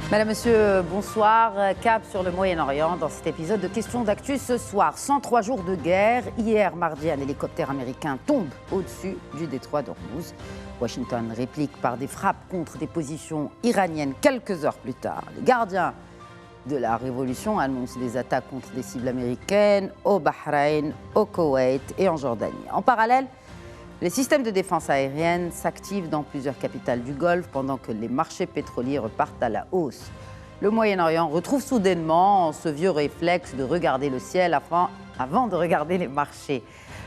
Madame, Monsieur, bonsoir. Cap sur le Moyen-Orient dans cet épisode de Questions d'actu ce soir. 103 jours de guerre. Hier, mardi, un hélicoptère américain tombe au-dessus du détroit d'Ormuz. Washington réplique par des frappes contre des positions iraniennes quelques heures plus tard. Les gardiens de la révolution annoncent des attaques contre des cibles américaines au Bahreïn, au Koweït et en Jordanie. En parallèle, les systèmes de défense aérienne s'activent dans plusieurs capitales du Golfe pendant que les marchés pétroliers repartent à la hausse. Le Moyen-Orient retrouve soudainement ce vieux réflexe de regarder le ciel avant de regarder les marchés.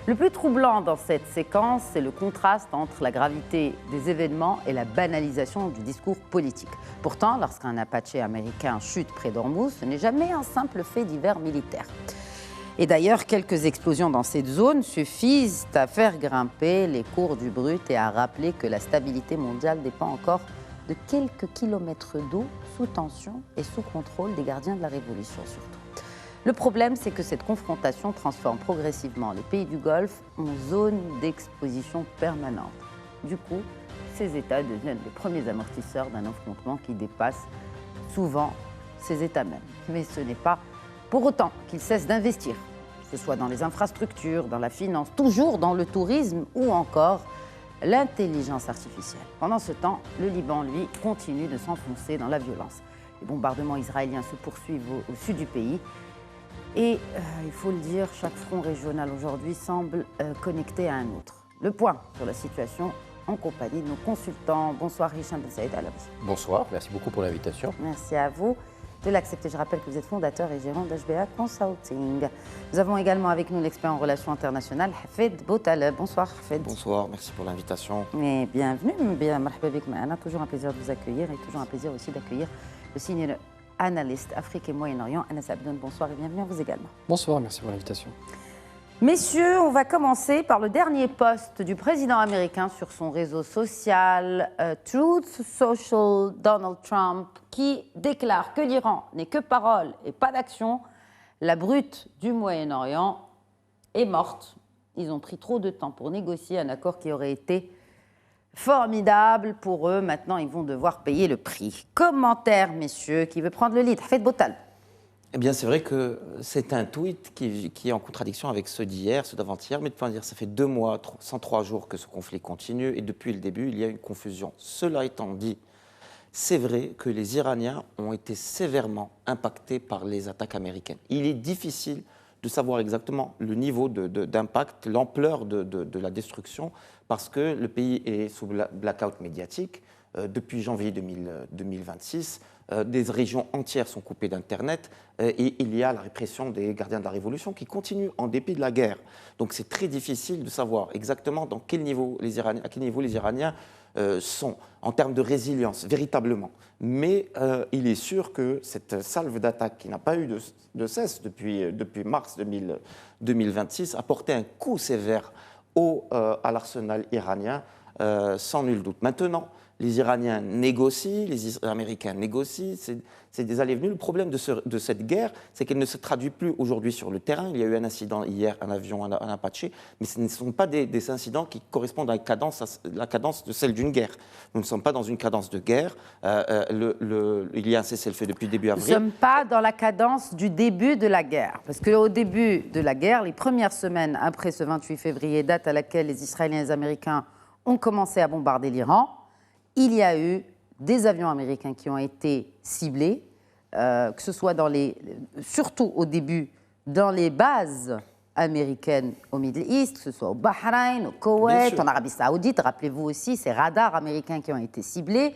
Le plus troublant dans cette séquence, c'est le contraste entre la gravité des événements et la banalisation du discours politique. Pourtant, lorsqu'un Apache américain chute près d'Ormuz, ce n'est jamais un simple fait divers militaire. Et d'ailleurs, quelques explosions dans cette zone suffisent à faire grimper les cours du brut et à rappeler que la stabilité mondiale dépend encore de quelques kilomètres d'eau sous tension et sous contrôle des gardiens de la Révolution surtout. Le problème, c'est que cette confrontation transforme progressivement les pays du Golfe en zone d'exposition permanente. Du coup, ces États deviennent les premiers amortisseurs d'un affrontement qui dépasse souvent ces États mêmes. Mais ce n'est pas pour autant qu'ils cessent d'investir, que ce soit dans les infrastructures, dans la finance, toujours dans le tourisme ou encore l'intelligence artificielle. Pendant ce temps, le Liban, lui, continue de s'enfoncer dans la violence. Les bombardements israéliens se poursuivent au sud du pays. Et il faut le dire, chaque front régional aujourd'hui semble connecté à un autre. Le point sur la situation en compagnie de nos consultants. Bonsoir Hicham Ben Saïd Alaoui. Bonsoir, merci beaucoup pour l'invitation. Merci à vous de l'accepter. Je rappelle que vous êtes fondateur et gérant d'HBA Consulting. Nous avons également avec nous l'expert en relations internationales, Hafed Boutaleb. Bonsoir Hafed. Bonsoir, merci pour l'invitation. Et bienvenue, bien marhaba bik ma'ana. Toujours un plaisir de vous accueillir et toujours un plaisir aussi d'accueillir le senior analyste Afrique et Moyen-Orient, Anas Abdoun. Bonsoir et bienvenue à vous également. Bonsoir, merci pour l'invitation. Messieurs, on va commencer par le dernier post du président américain sur son réseau social Truth Social, Donald Trump, qui déclare que l'Iran n'est que parole et pas d'action. La brute du Moyen-Orient est morte. Ils ont pris trop de temps pour négocier un accord qui aurait été formidable pour eux. Maintenant, ils vont devoir payer le prix. Commentaire, messieurs, qui veut prendre le lead? Hafed Boutaleb. Eh bien, c'est vrai que c'est un tweet qui est en contradiction avec ceux d'hier, ceux d'avant-hier, mais de dire, ça fait 2 mois, 103 jours que ce conflit continue, et depuis le début, il y a une confusion. Cela étant dit, c'est vrai que les Iraniens ont été sévèrement impactés par les attaques américaines. Il est difficile de savoir exactement le niveau d'impact, l'ampleur de la destruction, parce que le pays est sous blackout médiatique depuis janvier 2026. Des régions entières sont coupées d'Internet et il y a la répression des gardiens de la Révolution qui continue en dépit de la guerre. Donc c'est très difficile de savoir exactement à quel niveau les Iraniens sont en termes de résilience, véritablement. Mais il est sûr que cette salve d'attaque qui n'a pas eu de cesse depuis mars 2026 a porté un coup sévère à l'arsenal iranien, sans nul doute. Maintenant, les Iraniens négocient, les Américains négocient, c'est des allées et venues. Le problème de cette guerre, c'est qu'elle ne se traduit plus aujourd'hui sur le terrain. Il y a eu un incident hier, un avion, un Apache, mais ce ne sont pas des incidents qui correspondent à la cadence de celle d'une guerre. Nous ne sommes pas dans une cadence de guerre. Il y a un cessez-le-feu depuis début avril. Nous ne sommes pas dans la cadence du début de la guerre. Parce qu'au début de la guerre, les premières semaines après ce 28 février, date à laquelle les Israéliens et les Américains ont commencé à bombarder l'Iran, il y a eu des avions américains qui ont été ciblés, que ce soit surtout au début dans les bases américaines au Middle East, que ce soit au Bahreïn, au Koweït, en Arabie Saoudite. Rappelez-vous aussi ces radars américains qui ont été ciblés,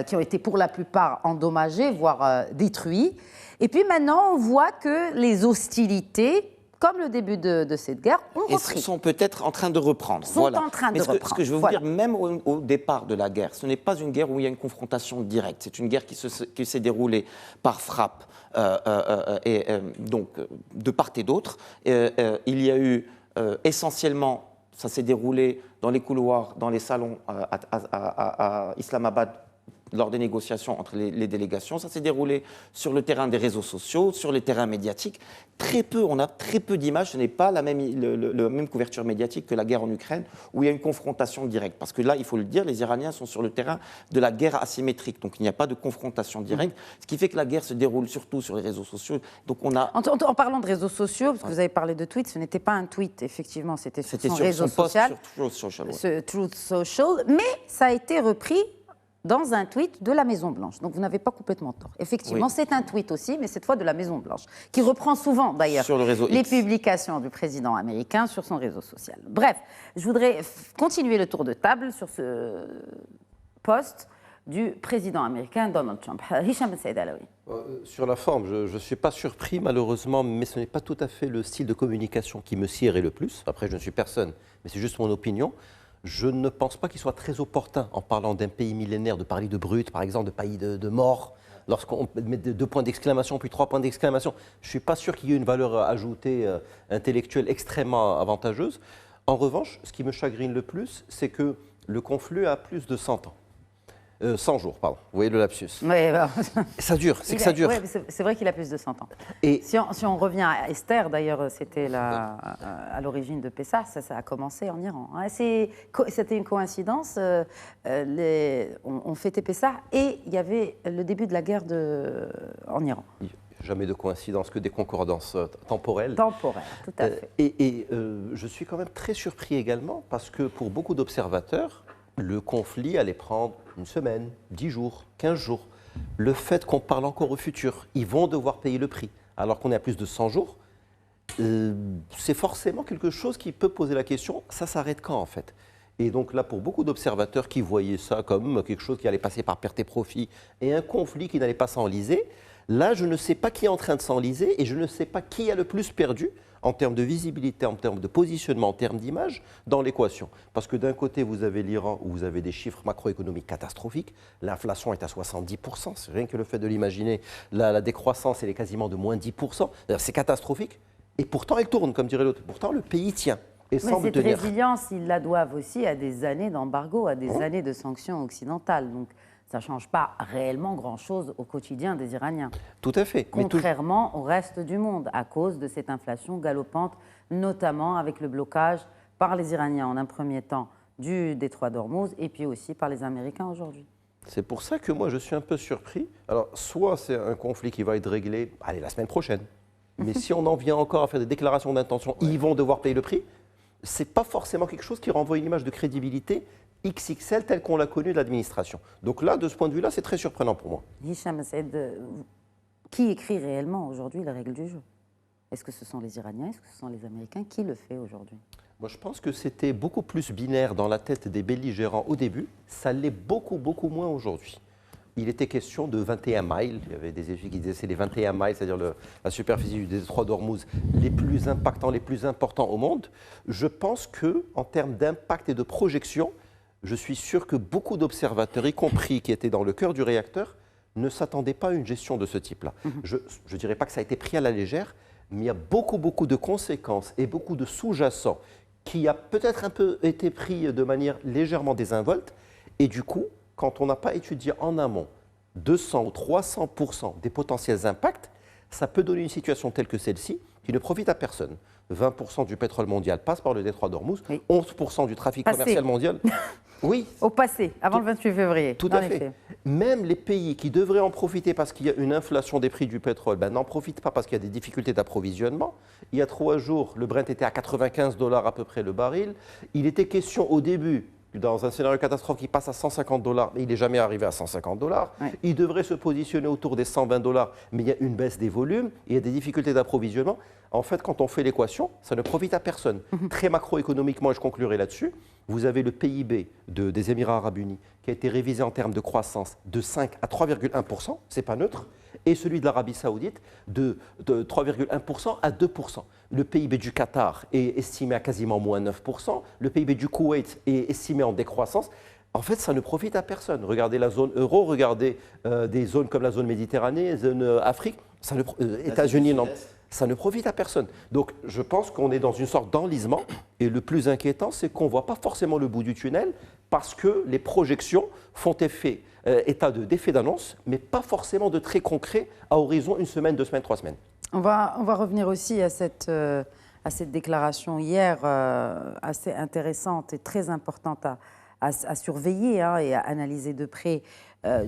qui ont été pour la plupart endommagés, voire détruits. Et puis maintenant, on voit que les hostilités, comme le début de cette guerre, ont repris. Et sont peut-être en train de reprendre. Ce que je veux vous dire, même au départ de la guerre, ce n'est pas une guerre où il y a une confrontation directe. C'est une guerre qui s'est déroulée par frappe, donc de part et d'autre. Il y a eu essentiellement, ça s'est déroulé dans les couloirs, dans les salons à Islamabad, lors des négociations entre les délégations. Ça s'est déroulé sur le terrain des réseaux sociaux, sur les terrains médiatiques. On a très peu d'images. Ce n'est pas la même couverture médiatique que la guerre en Ukraine, où il y a une confrontation directe. Parce que là, il faut le dire, les Iraniens sont sur le terrain de la guerre asymétrique. Donc il n'y a pas de confrontation directe, ce qui fait que la guerre se déroule surtout sur les réseaux sociaux. Donc on a... En parlant de réseaux sociaux, parce que vous avez parlé de tweets, ce n'était pas un tweet, effectivement, c'était sur son réseau social. Truth Social, Truth Social, mais ça a été repris dans un tweet de la Maison-Blanche. Donc vous n'avez pas complètement tort. Effectivement, c'est un tweet aussi, mais cette fois de la Maison-Blanche, qui reprend souvent d'ailleurs les publications du président américain sur son réseau social. Bref, je voudrais continuer le tour de table sur ce poste du président américain Donald Trump. Hicham Saïd Alaoui. Sur la forme, je ne suis pas surpris malheureusement, mais ce n'est pas tout à fait le style de communication qui me siérait le plus. Après, je ne suis personne, mais c'est juste mon opinion. Je ne pense pas qu'il soit très opportun, en parlant d'un pays millénaire, de parler de brut, par exemple, de pays de mort, lorsqu'on met 2 points d'exclamation, puis 3 points d'exclamation. Je ne suis pas sûr qu'il y ait une valeur ajoutée intellectuelle extrêmement avantageuse. En revanche, ce qui me chagrine le plus, c'est que le conflit a plus de 100 ans. 100 jours, pardon. Vous voyez le lapsus. Oui, bah, ça dure, c'est que ça dure. Ouais, c'est vrai qu'il a plus de 100 ans. Et si on revient à Esther, d'ailleurs, c'était à l'origine de Pessah, ça a commencé en Iran. C'était une coïncidence. On fêtait Pessah et il y avait le début de la guerre en Iran. Jamais de coïncidence, que des concordances temporelles. Temporelles, tout à fait. Je suis quand même très surpris également parce que pour beaucoup d'observateurs, le conflit allait prendre 1 semaine, 10 jours, 15 jours. Le fait qu'on parle encore au futur, ils vont devoir payer le prix, alors qu'on est à plus de 100 jours, c'est forcément quelque chose qui peut poser la question, ça s'arrête quand en fait? Et donc là, pour beaucoup d'observateurs qui voyaient ça comme quelque chose qui allait passer par perte et profit et un conflit qui n'allait pas s'enliser, là, je ne sais pas qui est en train de s'enliser et je ne sais pas qui a le plus perdu en termes de visibilité, en termes de positionnement, en termes d'image, dans l'équation. Parce que d'un côté, vous avez l'Iran, où vous avez des chiffres macroéconomiques catastrophiques. L'inflation est à 70%, c'est rien que le fait de l'imaginer. La décroissance, elle est quasiment de moins 10%. C'est catastrophique. Et pourtant, elle tourne, comme dirait l'autre. Pourtant, le pays tient. Et mais cette résilience, ils la doivent aussi à des années d'embargo, à des années de sanctions occidentales. Donc, ça ne change pas réellement grand-chose au quotidien des Iraniens. Tout à fait. Contrairement au reste du monde, à cause de cette inflation galopante, notamment avec le blocage par les Iraniens en un premier temps du détroit d'Ormuz et puis aussi par les Américains aujourd'hui. C'est pour ça que moi je suis un peu surpris. Alors, soit c'est un conflit qui va être réglé, allez, la semaine prochaine. Mais si on en vient encore à faire des déclarations d'intention, ils vont devoir payer le prix. C'est pas forcément quelque chose qui renvoie une image de crédibilité XXL telle qu'on l'a connue de l'administration. Donc là, de ce point de vue-là, c'est très surprenant pour moi. Hicham Saïd, qui écrit réellement aujourd'hui les règles du jeu? Est-ce que ce sont les Iraniens? Est-ce que ce sont les Américains? Qui le fait aujourd'hui? Moi, je pense que c'était beaucoup plus binaire dans la tête des belligérants au début. Ça l'est beaucoup, beaucoup moins aujourd'hui. Il était question de 21 miles. Il y avait des études qui disaient que c'est les 21 miles, c'est-à-dire la superficie du détroit d'Ormuz, les plus impactants, les plus importants au monde. Je pense qu'en termes d'impact et de projection, je suis sûr que beaucoup d'observateurs, y compris qui étaient dans le cœur du réacteur, ne s'attendaient pas à une gestion de ce type-là. Je ne dirais pas que ça a été pris à la légère, mais il y a beaucoup, beaucoup de conséquences et beaucoup de sous-jacents qui a peut-être un peu été pris de manière légèrement désinvolte. Et du coup, quand on n'a pas étudié en amont 200 ou 300% des potentiels impacts, ça peut donner une situation telle que celle-ci qui ne profite à personne. 20% du pétrole mondial passe par le détroit d'Ormuz, 11% du trafic commercial mondial. Oui. Au passé, avant le 28 février. Tout à fait. Même les pays qui devraient en profiter parce qu'il y a une inflation des prix du pétrole, n'en profitent pas parce qu'il y a des difficultés d'approvisionnement. Il y a 3 jours, le Brent était à 95 $ à peu près le baril. Il était question au début, dans un scénario catastrophe qui passe à 150 $, mais il n'est jamais arrivé à 150 $. Ouais. Il devrait se positionner autour des 120 $, mais il y a une baisse des volumes, il y a des difficultés d'approvisionnement. En fait, quand on fait l'équation, ça ne profite à personne. Très macroéconomiquement, et je conclurai là-dessus, vous avez le PIB des Émirats arabes unis qui a été révisé en termes de croissance de 5 à 3,1%, c'est pas neutre, et celui de l'Arabie saoudite de 3,1% à 2%. Le PIB du Qatar est estimé à quasiment moins 9%, le PIB du Koweït est estimé en décroissance. En fait, ça ne profite à personne. Regardez la zone euro, regardez des zones comme la zone Méditerranée, zone Afrique, États-Unis, non. Ça ne profite à personne. Donc, je pense qu'on est dans une sorte d'enlisement. Et le plus inquiétant, c'est qu'on ne voit pas forcément le bout du tunnel parce que les projections font état d'effet d'annonce, mais pas forcément de très concret à horizon 1 semaine, 2 semaines, 3 semaines. On va revenir aussi à cette déclaration hier assez intéressante et très importante à surveiller et à analyser de près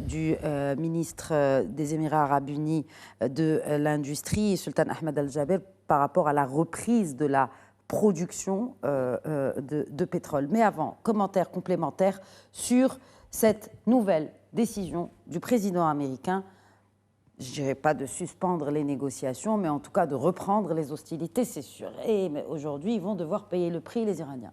du ministre des Émirats arabes unis de l'industrie, Sultan Ahmed Al-Jaber, par rapport à la reprise de la production de pétrole. Mais avant, commentaire complémentaire sur cette nouvelle décision du président américain, je ne dirais pas de suspendre les négociations, mais en tout cas de reprendre les hostilités, c'est sûr. Et aujourd'hui, ils vont devoir payer le prix, les Iraniens.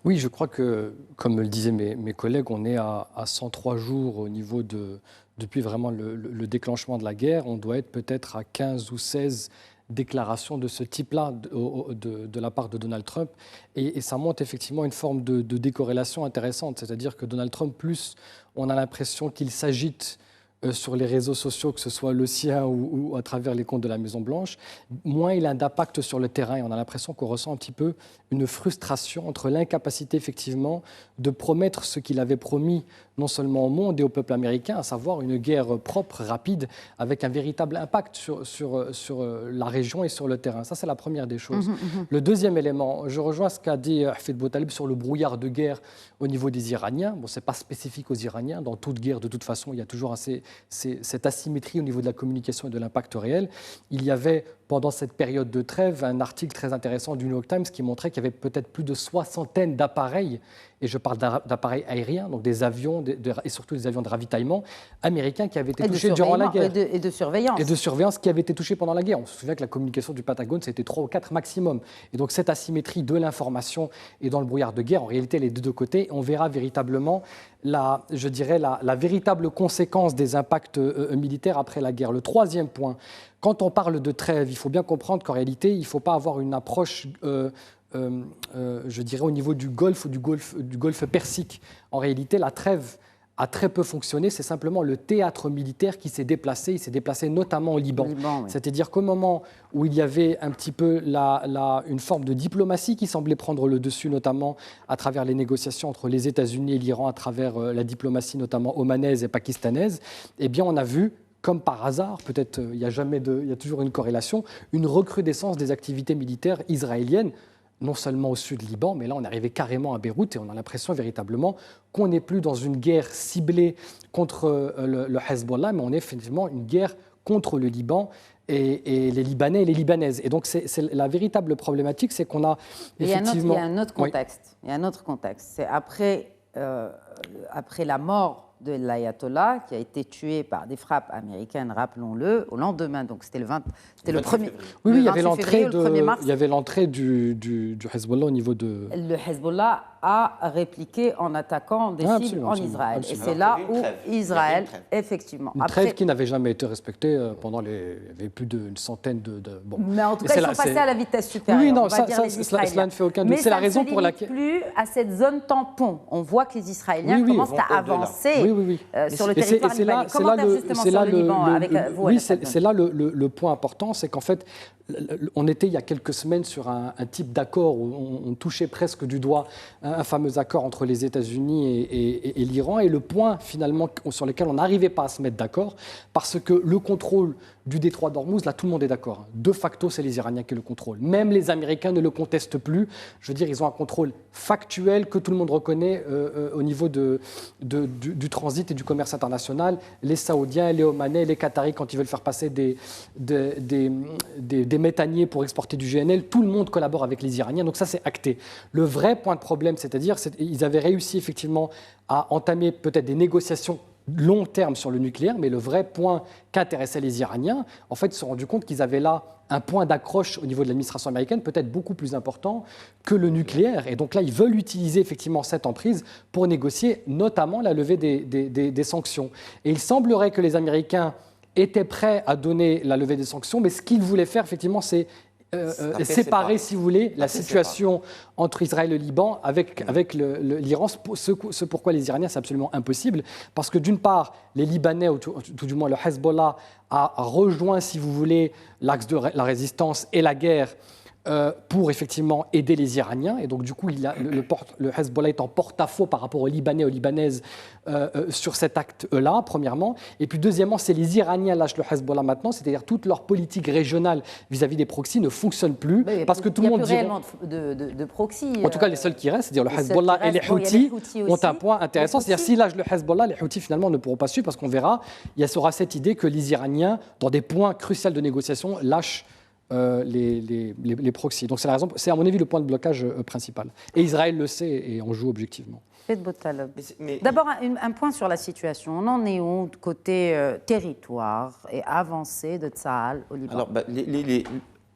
Oui, je crois que, comme le disaient mes collègues, on est à 103 jours au niveau depuis vraiment le déclenchement de la guerre. On doit être peut-être à 15 ou 16 déclarations de ce type-là de la part de Donald Trump. Et ça montre effectivement une forme de décorrélation intéressante. C'est-à-dire que Donald Trump, plus on a l'impression qu'il s'agite sur les réseaux sociaux, que ce soit le sien ou à travers les comptes de la Maison-Blanche, moins il a d'impact sur le terrain. Et on a l'impression qu'on ressent un petit peu une frustration entre l'incapacité, effectivement, de promettre ce qu'il avait promis, non seulement au monde et au peuple américain, à savoir une guerre propre, rapide, avec un véritable impact sur la région et sur le terrain. Ça, c'est la première des choses. Le deuxième élément, je rejoins ce qu'a dit Hafid Boutaleb sur le brouillard de guerre au niveau des Iraniens. Bon, ce n'est pas spécifique aux Iraniens. Dans toute guerre, de toute façon, il y a toujours cette asymétrie au niveau de la communication et de l'impact réel. Il y avait, pendant cette période de trêve, un article très intéressant du New York Times qui montrait qu'il y avait peut-être plus de 60 d'appareils, et je parle d'appareils aériens, donc des avions et surtout des avions de ravitaillement américains qui avaient été touchés durant la guerre. Et de surveillance. Et de surveillance qui avaient été touchés pendant la guerre. On se souvient que la communication du Pentagone, c'était 3 ou 4 maximum. Et donc cette asymétrie de l'information et dans le brouillard de guerre, en réalité, elle est des deux côtés. On verra véritablement la véritable conséquence des impacts militaires après la guerre. Le troisième point, quand on parle de trêve, il faut bien comprendre qu'en réalité, il ne faut pas avoir une approche je dirais au niveau du Golfe ou du Golfe Persique. En réalité, la trêve a très peu fonctionné. C'est simplement le théâtre militaire qui s'est déplacé. Il s'est déplacé notamment au Liban. Oui. C'est-à-dire qu'au moment où il y avait un petit peu une forme de diplomatie qui semblait prendre le dessus, notamment à travers les négociations entre les États-Unis et l'Iran, à travers la diplomatie notamment omanaise et pakistanaise, eh bien on a vu, comme par hasard, peut-être il y a toujours une corrélation, une recrudescence des activités militaires israéliennes, non seulement au sud du Liban, mais là on est arrivé carrément à Beyrouth et on a l'impression véritablement qu'on n'est plus dans une guerre ciblée contre le Hezbollah, mais on est effectivement une guerre contre le Liban et les Libanais et les Libanaises. Et donc c'est la véritable problématique, c'est qu'on a effectivement... Il y a un autre contexte. Oui. Il y a un autre contexte. C'est après la mort de l'ayatollah qui a été tué par des frappes américaines, rappelons-le, au lendemain. Donc c'était le 1er. Oui, il y avait l'entrée du Hezbollah au niveau de... Le Hezbollah a répliqué en attaquant des cibles en Israël. Et c'est là où Israël, effectivement... Une trêve qui n'avait jamais été respectée pendant il y avait plus d'une centaine de... Bon. Mais en tout cas, ils sont passés à la vitesse supérieure. Oui, non, cela ne fait aucun doute. Mais c'est la raison pour laquelle... plus à cette zone tampon. On voit que les Israéliens commencent à avancer sur le territoire libanais. Commentaire justement sur le Liban avec vous. Oui, c'est là le point important, c'est qu'en fait, on était il y a quelques semaines sur un type d'accord où on touchait presque du doigt un fameux accord entre les États-Unis et l'Iran, et le point finalement sur lequel on n'arrivait pas à se mettre d'accord, parce que le contrôle du détroit d'Ormuz, là tout le monde est d'accord. De facto, c'est les Iraniens qui le contrôlent. Même les Américains ne le contestent plus. Je veux dire, ils ont un contrôle factuel que tout le monde reconnaît au niveau du transit et du commerce international. Les Saoudiens, les Omanais, les Qataris, quand ils veulent faire passer des méthaniers pour exporter du GNL, tout le monde collabore avec les Iraniens. Donc ça, c'est acté. Le vrai point de problème, c'est-à-dire qu'ils avaient réussi effectivement à entamer peut-être des négociations long terme sur le nucléaire, mais le vrai point qu'intéressait les Iraniens, en fait, ils se sont rendus compte qu'ils avaient là un point d'accroche au niveau de l'administration américaine peut-être beaucoup plus important que le nucléaire. Et donc là, ils veulent utiliser effectivement cette emprise pour négocier notamment la levée des sanctions. Et il semblerait que les Américains étaient prêts à donner la levée des sanctions, mais ce qu'ils voulaient faire, effectivement, c'est séparer, si vous voulez, la situation entre Israël et le Liban avec l'Iran. Ce pourquoi les Iraniens, c'est absolument impossible, parce que d'une part, les Libanais, ou tout du moins le Hezbollah, a rejoint, si vous voulez, l'axe de la résistance et la guerre pour effectivement aider les Iraniens. Et donc, du coup, le Hezbollah est en porte-à-faux par rapport aux Libanais, aux Libanaises sur cet acte-là, premièrement. Et puis, deuxièmement, c'est les Iraniens lâchent le Hezbollah maintenant, c'est-à-dire toute leur politique régionale vis-à-vis des proxys ne fonctionne plus. Parce que tout le monde dit. Il n'y a plus réellement de proxy. En tout cas, les seuls qui restent, c'est-à-dire le Hezbollah et les Houthis, ont un point intéressant. C'est-à-dire, s'ils lâchent le Hezbollah, les Houthis finalement ne pourront pas suivre parce qu'on verra, il y aura cette idée que les Iraniens, dans des points cruciaux de négociation, lâchent les proxys. Donc c'est la raison, c'est à mon avis le point de blocage principal. Et Israël le sait et en joue objectivement. D'abord, un point sur la situation. On en est où côté territoire et avancée de Tsahal au Liban? Alors,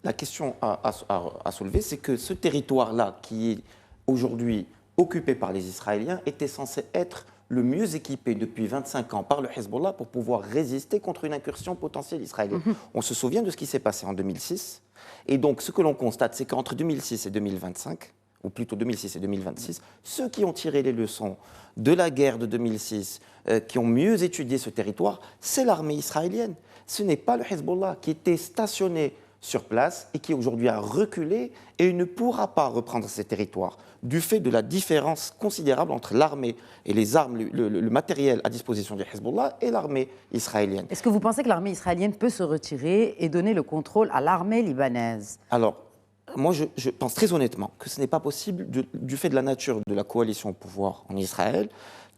la question à soulever, c'est que ce territoire-là, qui est aujourd'hui occupé par les Israéliens, était censé être le mieux équipé depuis 25 ans par le Hezbollah pour pouvoir résister contre une incursion potentielle israélienne. On se souvient de ce qui s'est passé en 2006. Et donc, ce que l'on constate, c'est qu'entre 2006 et 2025, ou plutôt 2006 et 2026, ceux qui ont tiré les leçons de la guerre de 2006, qui ont mieux étudié ce territoire, c'est l'armée israélienne. Ce n'est pas le Hezbollah qui était stationné sur place et qui aujourd'hui a reculé et ne pourra pas reprendre ces territoires du fait de la différence considérable entre l'armée et les armes, le matériel à disposition du Hezbollah et l'armée israélienne. Est-ce que vous pensez que l'armée israélienne peut se retirer et donner le contrôle à l'armée libanaise? Alors, moi je pense très honnêtement que ce n'est pas possible du fait de la nature de la coalition au pouvoir en Israël.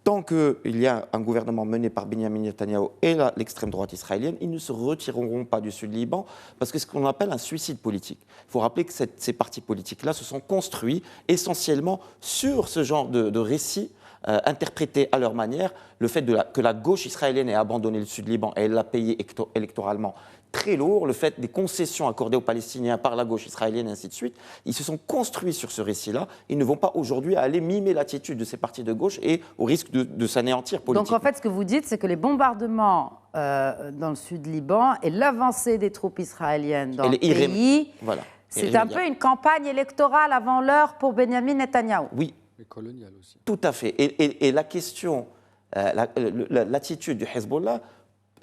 Tant qu'il y a un gouvernement mené par Benjamin Netanyahu et l'extrême droite israélienne, ils ne se retireront pas du Sud-Liban parce que c'est ce qu'on appelle un suicide politique. Il faut rappeler que ces partis politiques-là se sont construits essentiellement sur ce genre de récits interprétés à leur manière. Le fait que la gauche israélienne ait abandonné le Sud-Liban et elle l'a payé électoralement très lourd, le fait des concessions accordées aux Palestiniens par la gauche israélienne, et ainsi de suite. Ils se sont construits sur ce récit-là. Ils ne vont pas aujourd'hui aller mimer l'attitude de ces partis de gauche et au risque de s'anéantir politiquement. Donc en fait, ce que vous dites, c'est que les bombardements dans le sud-Liban et l'avancée des troupes israéliennes dans le pays, voilà, c'est un peu une campagne électorale avant l'heure pour Benjamin Netanyahou. Oui. Et coloniale aussi. Tout à fait. Et la question, l'attitude du Hezbollah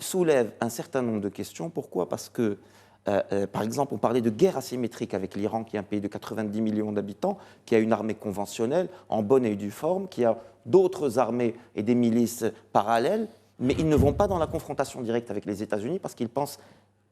soulève un certain nombre de questions. Pourquoi ? Parce que, par exemple, on parlait de guerre asymétrique avec l'Iran, qui est un pays de 90 millions d'habitants, qui a une armée conventionnelle, en bonne et due forme, qui a d'autres armées et des milices parallèles, mais ils ne vont pas dans la confrontation directe avec les États-Unis parce qu'ils pensent,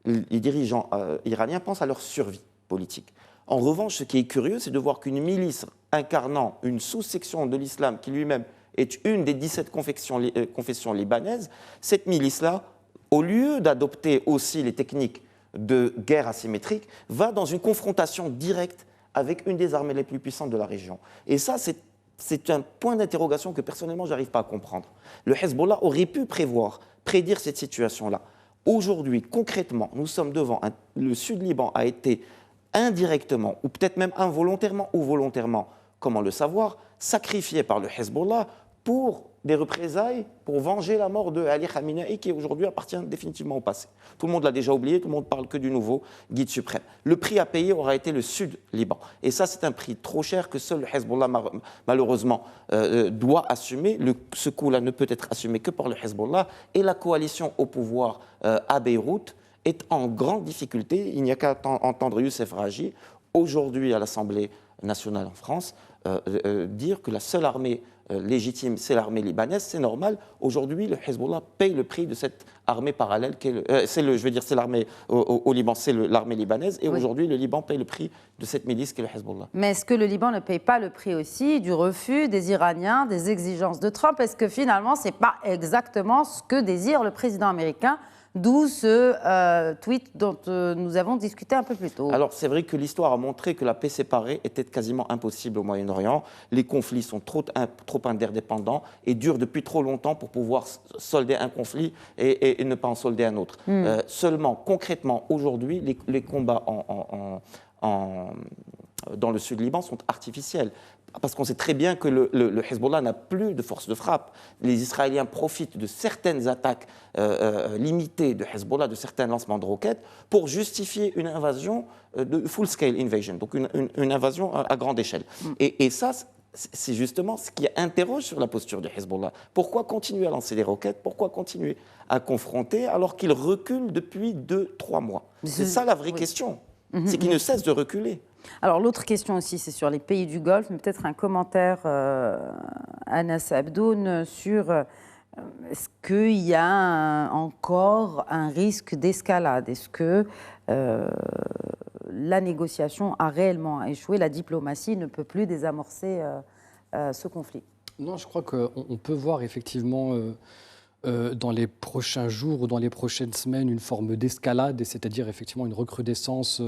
les dirigeants iraniens pensent à leur survie politique. En revanche, ce qui est curieux, c'est de voir qu'une milice incarnant une sous-section de l'islam qui lui-même est une des 17 confessions libanaises, cette milice-là, au lieu d'adopter aussi les techniques de guerre asymétrique, va dans une confrontation directe avec une des armées les plus puissantes de la région. Et ça, c'est un point d'interrogation que personnellement, je n'arrive pas à comprendre. Le Hezbollah aurait pu prédire cette situation-là. Aujourd'hui, concrètement, nous sommes devant le Sud-Liban a été indirectement, ou peut-être même involontairement ou volontairement, comment le savoir, sacrifié par le Hezbollah pour des représailles, pour venger la mort de Ali Khamenei, qui aujourd'hui appartient définitivement au passé. Tout le monde l'a déjà oublié, tout le monde ne parle que du nouveau guide suprême. Le prix à payer aura été le Sud-Liban. Et ça, c'est un prix trop cher que seul le Hezbollah, malheureusement, doit assumer. Ce coup-là ne peut être assumé que par le Hezbollah. Et la coalition au pouvoir à Beyrouth est en grande difficulté. Il n'y a qu'à entendre Youssef Raji, aujourd'hui à l'Assemblée nationale en France, dire que la seule armée légitime, c'est l'armée libanaise, c'est normal. Aujourd'hui, le Hezbollah paye le prix de cette armée parallèle. C'est l'armée au Liban, c'est l'armée libanaise. Et aujourd'hui, le Liban paye le prix de cette milice qu'est le Hezbollah. Mais est-ce que le Liban ne paye pas le prix aussi du refus des Iraniens, des exigences de Trump? Est-ce que finalement, ce n'est pas exactement ce que désire le président américain? D'où ce tweet dont nous avons discuté un peu plus tôt. Alors, c'est vrai que l'histoire a montré que la paix séparée était quasiment impossible au Moyen-Orient. Les conflits sont trop interdépendants et durent depuis trop longtemps pour pouvoir solder un conflit et ne pas en solder un autre. Seulement, concrètement, aujourd'hui, les combats dans le Sud-Liban sont artificiels. Parce qu'on sait très bien que le Hezbollah n'a plus de force de frappe. Les Israéliens profitent de certaines attaques limitées de Hezbollah, de certains lancements de roquettes, pour justifier une invasion de full-scale invasion, donc une invasion à grande échelle. Et ça, c'est justement ce qui interroge sur la posture du Hezbollah. Pourquoi continuer à lancer des roquettes? Pourquoi continuer à confronter alors qu'il recule depuis 2-3 mois? C'est ça la vraie question. C'est qu'il ne cesse de reculer. Alors l'autre question aussi, c'est sur les pays du Golfe, mais peut-être un commentaire, Anas Abdoun, sur est-ce qu'il y a encore un risque d'escalade? Est-ce que la négociation a réellement échoué? La diplomatie ne peut plus désamorcer ce conflit? Non, je crois qu'on peut voir effectivement dans les prochains jours ou dans les prochaines semaines une forme d'escalade, c'est-à-dire effectivement une recrudescence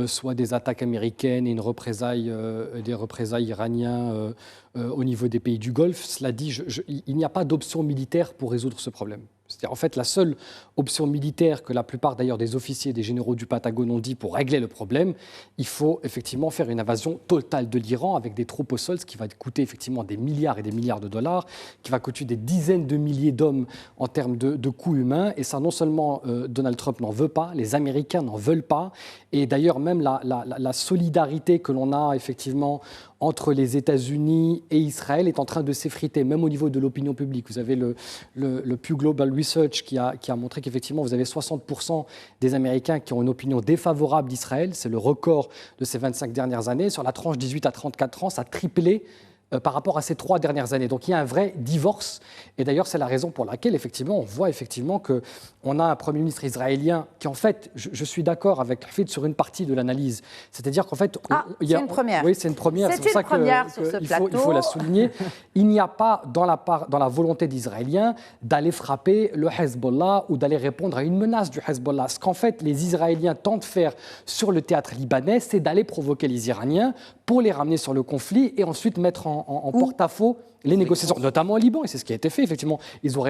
soit des attaques américaines et des représailles iraniennes au niveau des pays du Golfe. Cela dit, il n'y a pas d'option militaire pour résoudre ce problème. C'est-à-dire, en fait, la seule option militaire que la plupart d'ailleurs des officiers et des généraux du Pentagone ont dit pour régler le problème, il faut effectivement faire une invasion totale de l'Iran avec des troupes au sol, ce qui va coûter effectivement des milliards et des milliards de dollars, qui va coûter des dizaines de milliers d'hommes en termes de coûts humains. Et ça, non seulement Donald Trump n'en veut pas, les Américains n'en veulent pas. Et d'ailleurs, même la solidarité que l'on a effectivement entre les États-Unis et Israël est en train de s'effriter, même au niveau de l'opinion publique. Vous avez le Pew Global Research qui a montré qu'effectivement, vous avez 60% des Américains qui ont une opinion défavorable d'Israël. C'est le record de ces 25 dernières années. Sur la tranche 18 à 34 ans, ça a triplé par rapport à ces 3 dernières années. Donc il y a un vrai divorce. Et d'ailleurs, c'est la raison pour laquelle, effectivement, on voit effectivement qu'on a un Premier ministre israélien qui, en fait, je suis d'accord avec Hafid sur une partie de l'analyse. C'est-à-dire qu'en fait... c'est une première. Oui, c'est une première. C'est une première sur ce plateau. Il faut la souligner. Il n'y a pas dans la volonté d'Israéliens d'aller frapper le Hezbollah ou d'aller répondre à une menace du Hezbollah. Ce qu'en fait, les Israéliens tentent de faire sur le théâtre libanais, c'est d'aller provoquer les Iraniens pour les ramener sur le conflit et ensuite mettre en porte-à-faux les négociations, notamment au Liban, et c'est ce qui a été fait, effectivement. Ils ont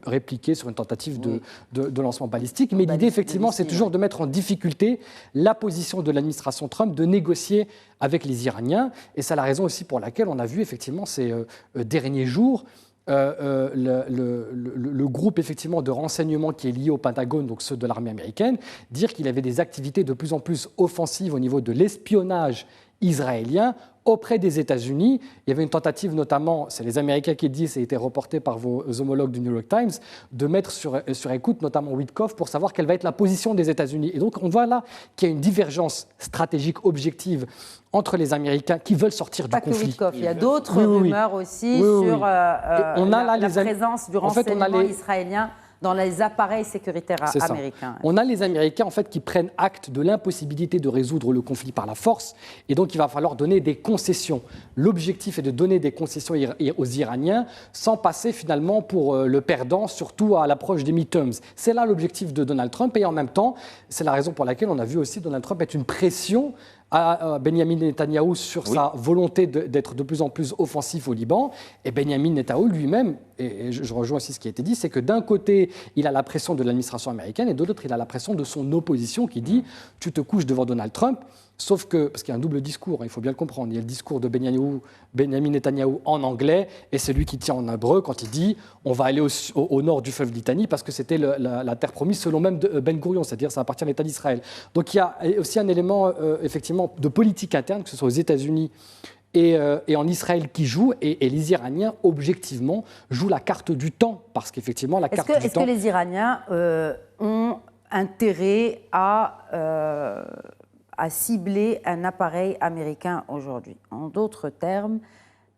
répliqué sur une tentative de lancement balistique, mais l'idée, effectivement, c'est toujours de mettre en difficulté la position de l'administration Trump de négocier avec les Iraniens, et c'est la raison aussi pour laquelle on a vu, effectivement, ces derniers jours, le groupe effectivement de renseignement qui est lié au Pentagone, donc ceux de l'armée américaine, dire qu'il y avait des activités de plus en plus offensives au niveau de l'espionnage israélien auprès des États-Unis. Il y avait une tentative notamment, c'est les Américains qui disent, ça a été reporté par vos homologues du New York Times, de mettre sur écoute notamment Witkoff pour savoir quelle va être la position des États-Unis. Et donc on voit là qu'il y a une divergence stratégique objective entre les Américains qui veulent sortir du conflit. Witkoff, il y a d'autres rumeurs aussi sur la présence du renseignement israélien dans les appareils sécuritaires américains. On a les Américains en fait, qui prennent acte de l'impossibilité de résoudre le conflit par la force, et donc il va falloir donner des concessions. L'objectif est de donner des concessions aux Iraniens sans passer finalement pour le perdant, surtout à l'approche des midterms. C'est là l'objectif de Donald Trump, et en même temps, c'est la raison pour laquelle on a vu aussi Donald Trump être une pression à Benjamin Netanyahou sur sa volonté d'être de plus en plus offensif au Liban. Et Benjamin Netanyahou lui-même, et je rejoins aussi ce qui a été dit, c'est que d'un côté, il a la pression de l'administration américaine et de l'autre, il a la pression de son opposition qui dit « tu te couches devant Donald Trump ». Sauf que, parce qu'il y a un double discours, il faut bien le comprendre, il y a le discours de Benjamin Netanyahou en anglais et celui qui tient en hébreu quand il dit on va aller au nord du fleuve Litanie parce que c'était la terre promise selon même Ben Gurion, c'est-à-dire ça appartient à l'État d'Israël. Donc il y a aussi un élément effectivement de politique interne, que ce soit aux États-Unis et en Israël qui joue, et les Iraniens, objectivement, jouent la carte du temps, parce qu'effectivement, la carte du temps... Est-ce que les Iraniens ont intérêt à cibler un appareil américain aujourd'hui? En d'autres termes,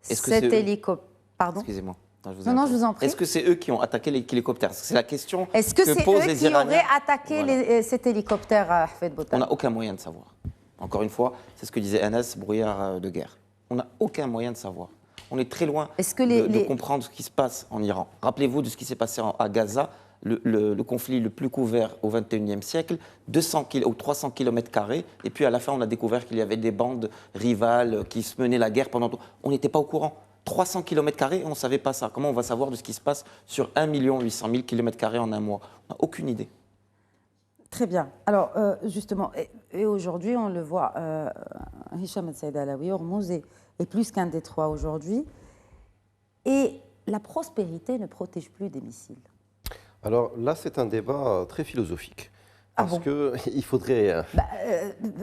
cet hélicoptère... Pardon ? Excusez-moi. Non, je vous en prie. Est-ce que c'est eux qui ont attaqué l'hélicoptère? C'est la question que posent les Iraniens. Est-ce que c'est eux qui auraient attaqué cet hélicoptère à Hafed Botan? On n'a aucun moyen de savoir. Encore une fois, c'est ce que disait Anas, brouillard de guerre. On n'a aucun moyen de savoir. On est très loin de comprendre ce qui se passe en Iran. Rappelez-vous de ce qui s'est passé à Gaza, le conflit le plus couvert au XXIe siècle, 200 ou 300 km², et puis à la fin, on a découvert qu'il y avait des bandes rivales qui se menaient la guerre pendant... On n'était pas au courant. 300 km² et on ne savait pas ça. Comment on va savoir de ce qui se passe sur 1 800 000 km² en un mois? On n'a aucune idée. Très bien. Alors, justement, et aujourd'hui, on le voit, Hicham El-Saïd Alaoui, Hormuz est plus qu'un détroit aujourd'hui. Et la prospérité ne protège plus des missiles. Alors là, c'est un débat très philosophique. Parce qu'il faudrait...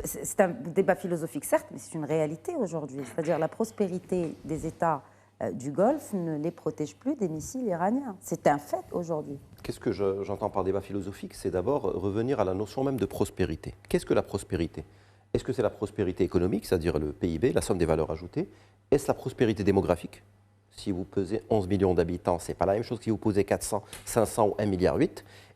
c'est un débat philosophique, certes, mais c'est une réalité aujourd'hui. C'est-à-dire la prospérité des États du Golfe ne les protège plus des missiles iraniens. C'est un fait aujourd'hui. Qu'est-ce que j'entends par débat philosophique? C'est d'abord revenir à la notion même de prospérité. Qu'est-ce que la prospérité? Est-ce que c'est la prospérité économique, c'est-à-dire le PIB, la somme des valeurs ajoutées? Est-ce la prospérité démographique? Si vous pesez 11 millions d'habitants, ce n'est pas la même chose que si vous pesez 400, 500 ou 1,8 milliard.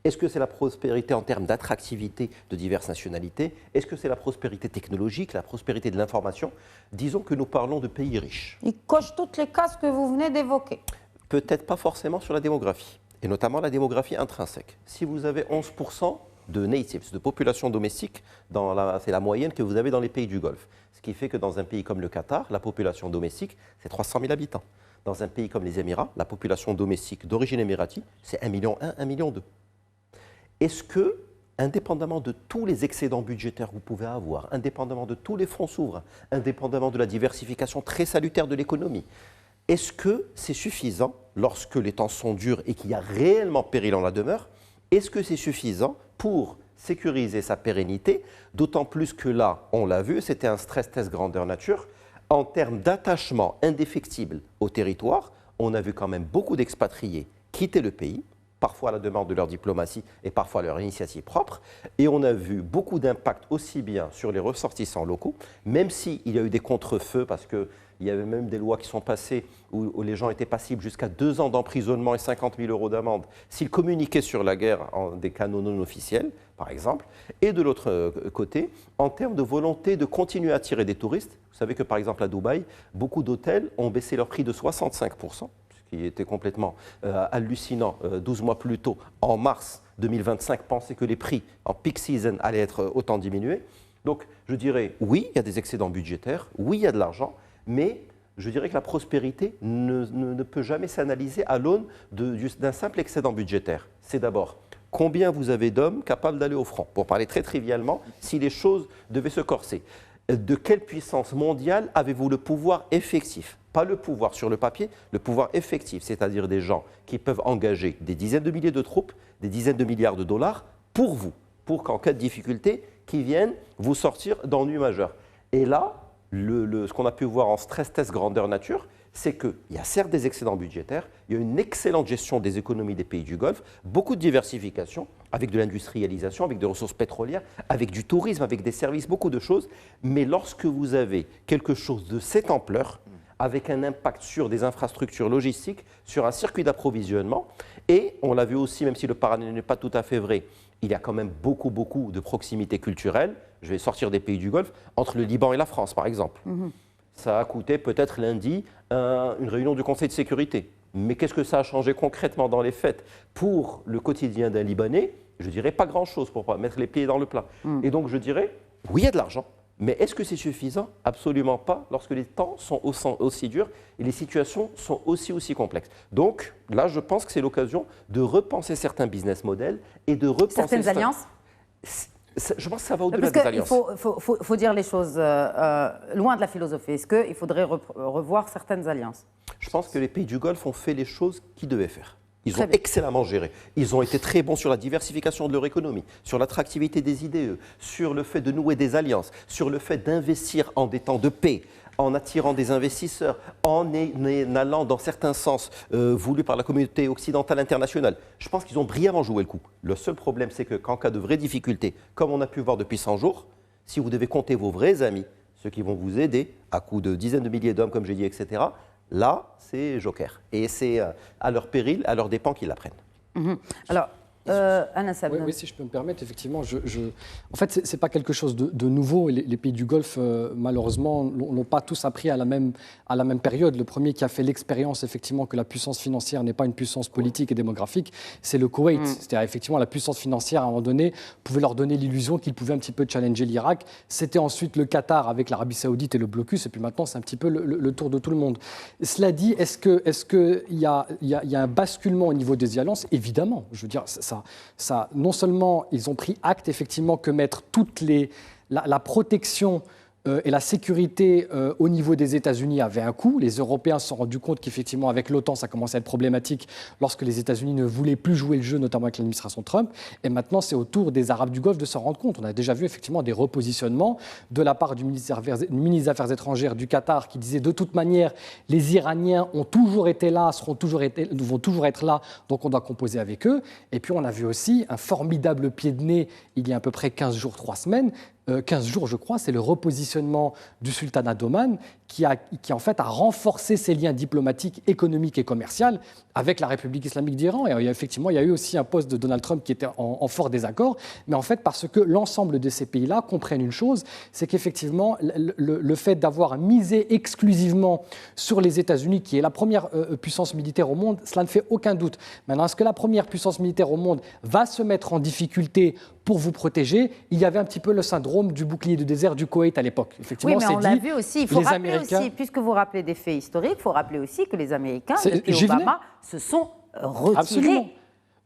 Est-ce que c'est la prospérité en termes d'attractivité de diverses nationalités? Est-ce que c'est la prospérité technologique, la prospérité de l'information? Disons que nous parlons de pays riches. Il coche toutes les cases que vous venez d'évoquer. Peut-être pas forcément sur la démographie, et notamment la démographie intrinsèque. Si vous avez 11% de natives, de population domestique, c'est la moyenne que vous avez dans les pays du Golfe. Ce qui fait que dans un pays comme le Qatar, la population domestique, c'est 300 000 habitants. Dans un pays comme les Émirats, la population domestique d'origine émirati, c'est 1,1 million, 1,2 million. Est-ce que, indépendamment de tous les excédents budgétaires que vous pouvez avoir, indépendamment de tous les fonds souverains, indépendamment de la diversification très salutaire de l'économie, est-ce que c'est suffisant, lorsque les temps sont durs et qu'il y a réellement péril en la demeure, est-ce que c'est suffisant pour sécuriser sa pérennité, d'autant plus que là, on l'a vu, c'était un stress test grandeur nature, en termes d'attachement indéfectible au territoire, on a vu quand même beaucoup d'expatriés quitter le pays, parfois à la demande de leur diplomatie et parfois à leur initiative propre. Et on a vu beaucoup d'impact aussi bien sur les ressortissants locaux, même s'il y a eu des contre-feux, parce qu'il y avait même des lois qui sont passées où les gens étaient passibles jusqu'à 2 ans d'emprisonnement et 50 000 € d'amende s'ils communiquaient sur la guerre en des canaux non officiels, par exemple. Et de l'autre côté, en termes de volonté de continuer à attirer des touristes, vous savez que par exemple à Dubaï, beaucoup d'hôtels ont baissé leur prix de 65%. Qui était complètement hallucinant 12 mois plus tôt, en mars 2025, penser que les prix en peak season allaient être autant diminués. Donc je dirais, oui, il y a des excédents budgétaires, oui, il y a de l'argent, mais je dirais que la prospérité ne peut jamais s'analyser à l'aune d'un simple excédent budgétaire. C'est d'abord combien vous avez d'hommes capables d'aller au front, pour parler très trivialement, si les choses devaient se corser. De quelle puissance mondiale avez-vous le pouvoir effectif? Pas le pouvoir sur le papier, le pouvoir effectif, c'est-à-dire des gens qui peuvent engager des dizaines de milliers de troupes, des dizaines de milliards de dollars pour vous, pour qu'en cas de difficulté, qui viennent vous sortir d'ennuis majeurs. Et là, ce qu'on a pu voir en stress test grandeur nature, c'est qu'il y a certes des excédents budgétaires, il y a une excellente gestion des économies des pays du Golfe, beaucoup de diversification, avec de l'industrialisation, avec des ressources pétrolières, avec du tourisme, avec des services, beaucoup de choses. Mais lorsque vous avez quelque chose de cette ampleur, avec un impact sur des infrastructures logistiques, sur un circuit d'approvisionnement, et on l'a vu aussi, même si le parallèle n'est pas tout à fait vrai, il y a quand même beaucoup de proximité culturelle, je vais sortir des pays du Golfe, entre le Liban et la France par exemple. Ça a coûté peut-être lundi une réunion du Conseil de sécurité. Mais qu'est-ce que ça a changé concrètement dans les faits pour le quotidien d'un Libanais? Je dirais pas grand-chose pour mettre les pieds dans le plat. Et donc je dirais, oui, il y a de l'argent, mais est-ce que c'est suffisant? Absolument pas, lorsque les temps sont aussi durs et les situations sont aussi complexes. Donc là, je pense que c'est l'occasion de repenser certains business models et de repenser... Certaines alliances? Je pense que ça va au-delà des alliances. Il faut dire les choses loin de la philosophie. Est-ce qu'il faudrait revoir certaines alliances? Je pense que les pays du Golfe ont fait les choses qu'ils devaient faire. Ils ont excellemment géré. Ils ont été très bons sur la diversification de leur économie, sur l'attractivité des IDE, sur le fait de nouer des alliances, sur le fait d'investir en des temps de paix, en attirant des investisseurs, en allant dans certains sens voulus par la communauté occidentale internationale. Je pense qu'ils ont brillamment joué le coup. Le seul problème, c'est qu'en cas de vraies difficultés, comme on a pu voir depuis 100 jours, si vous devez compter vos vrais amis, ceux qui vont vous aider, à coup de dizaines de milliers d'hommes, comme j'ai dit, etc., là, c'est joker. Et c'est à leur péril, à leurs dépens qu'ils l'apprennent. Alors, Anas Abdel. Oui, si je peux me permettre, effectivement, en fait, ce n'est pas quelque chose de nouveau. Les pays du Golfe, malheureusement, n'ont pas tous appris à la même période. Le premier qui a fait l'expérience, effectivement, que la puissance financière n'est pas une puissance politique et démographique, c'est le Koweït. C'est-à-dire, effectivement, la puissance financière, à un moment donné, pouvait leur donner l'illusion qu'ils pouvaient un petit peu challenger l'Irak. C'était ensuite le Qatar avec l'Arabie Saoudite et le blocus, et puis maintenant, c'est un petit peu le tour de tout le monde. Cela dit, est-ce qu'il y a un basculement au niveau des alliances? Évidemment. Je veux dire, ça, non seulement ils ont pris acte effectivement que mettre la protection et la sécurité au niveau des États-Unis avait un coût. Les Européens se sont rendus compte qu'effectivement avec l'OTAN ça commençait à être problématique lorsque les États-Unis ne voulaient plus jouer le jeu, notamment avec l'administration Trump. Et maintenant c'est au tour des Arabes du Golfe de s'en rendre compte. On a déjà vu effectivement des repositionnements de la part du ministre des Affaires étrangères du Qatar qui disait de toute manière les Iraniens ont toujours été là, vont toujours être là, donc on doit composer avec eux. Et puis on a vu aussi un formidable pied de nez il y a à peu près 15 jours, 3 semaines, 15 jours, je crois, c'est le repositionnement du sultanat d'Oman qui en fait a renforcé ses liens diplomatiques, économiques et commerciaux avec la République islamique d'Iran. Et effectivement, il y a eu aussi un poste de Donald Trump qui était en fort désaccord, mais en fait parce que l'ensemble de ces pays-là comprennent une chose, c'est qu'effectivement, le fait d'avoir misé exclusivement sur les États-Unis, qui est la première puissance militaire au monde, cela ne fait aucun doute. Maintenant, est-ce que la première puissance militaire au monde va se mettre en difficulté pour vous protéger? Il y avait un petit peu le syndrome du bouclier du désert du Koweït à l'époque. Effectivement, oui, mais on l'a vu aussi. Il faut rappeler aussi, puisque vous rappelez des faits historiques, il faut rappeler aussi que les Américains, depuis Obama, se sont retirés. Absolument.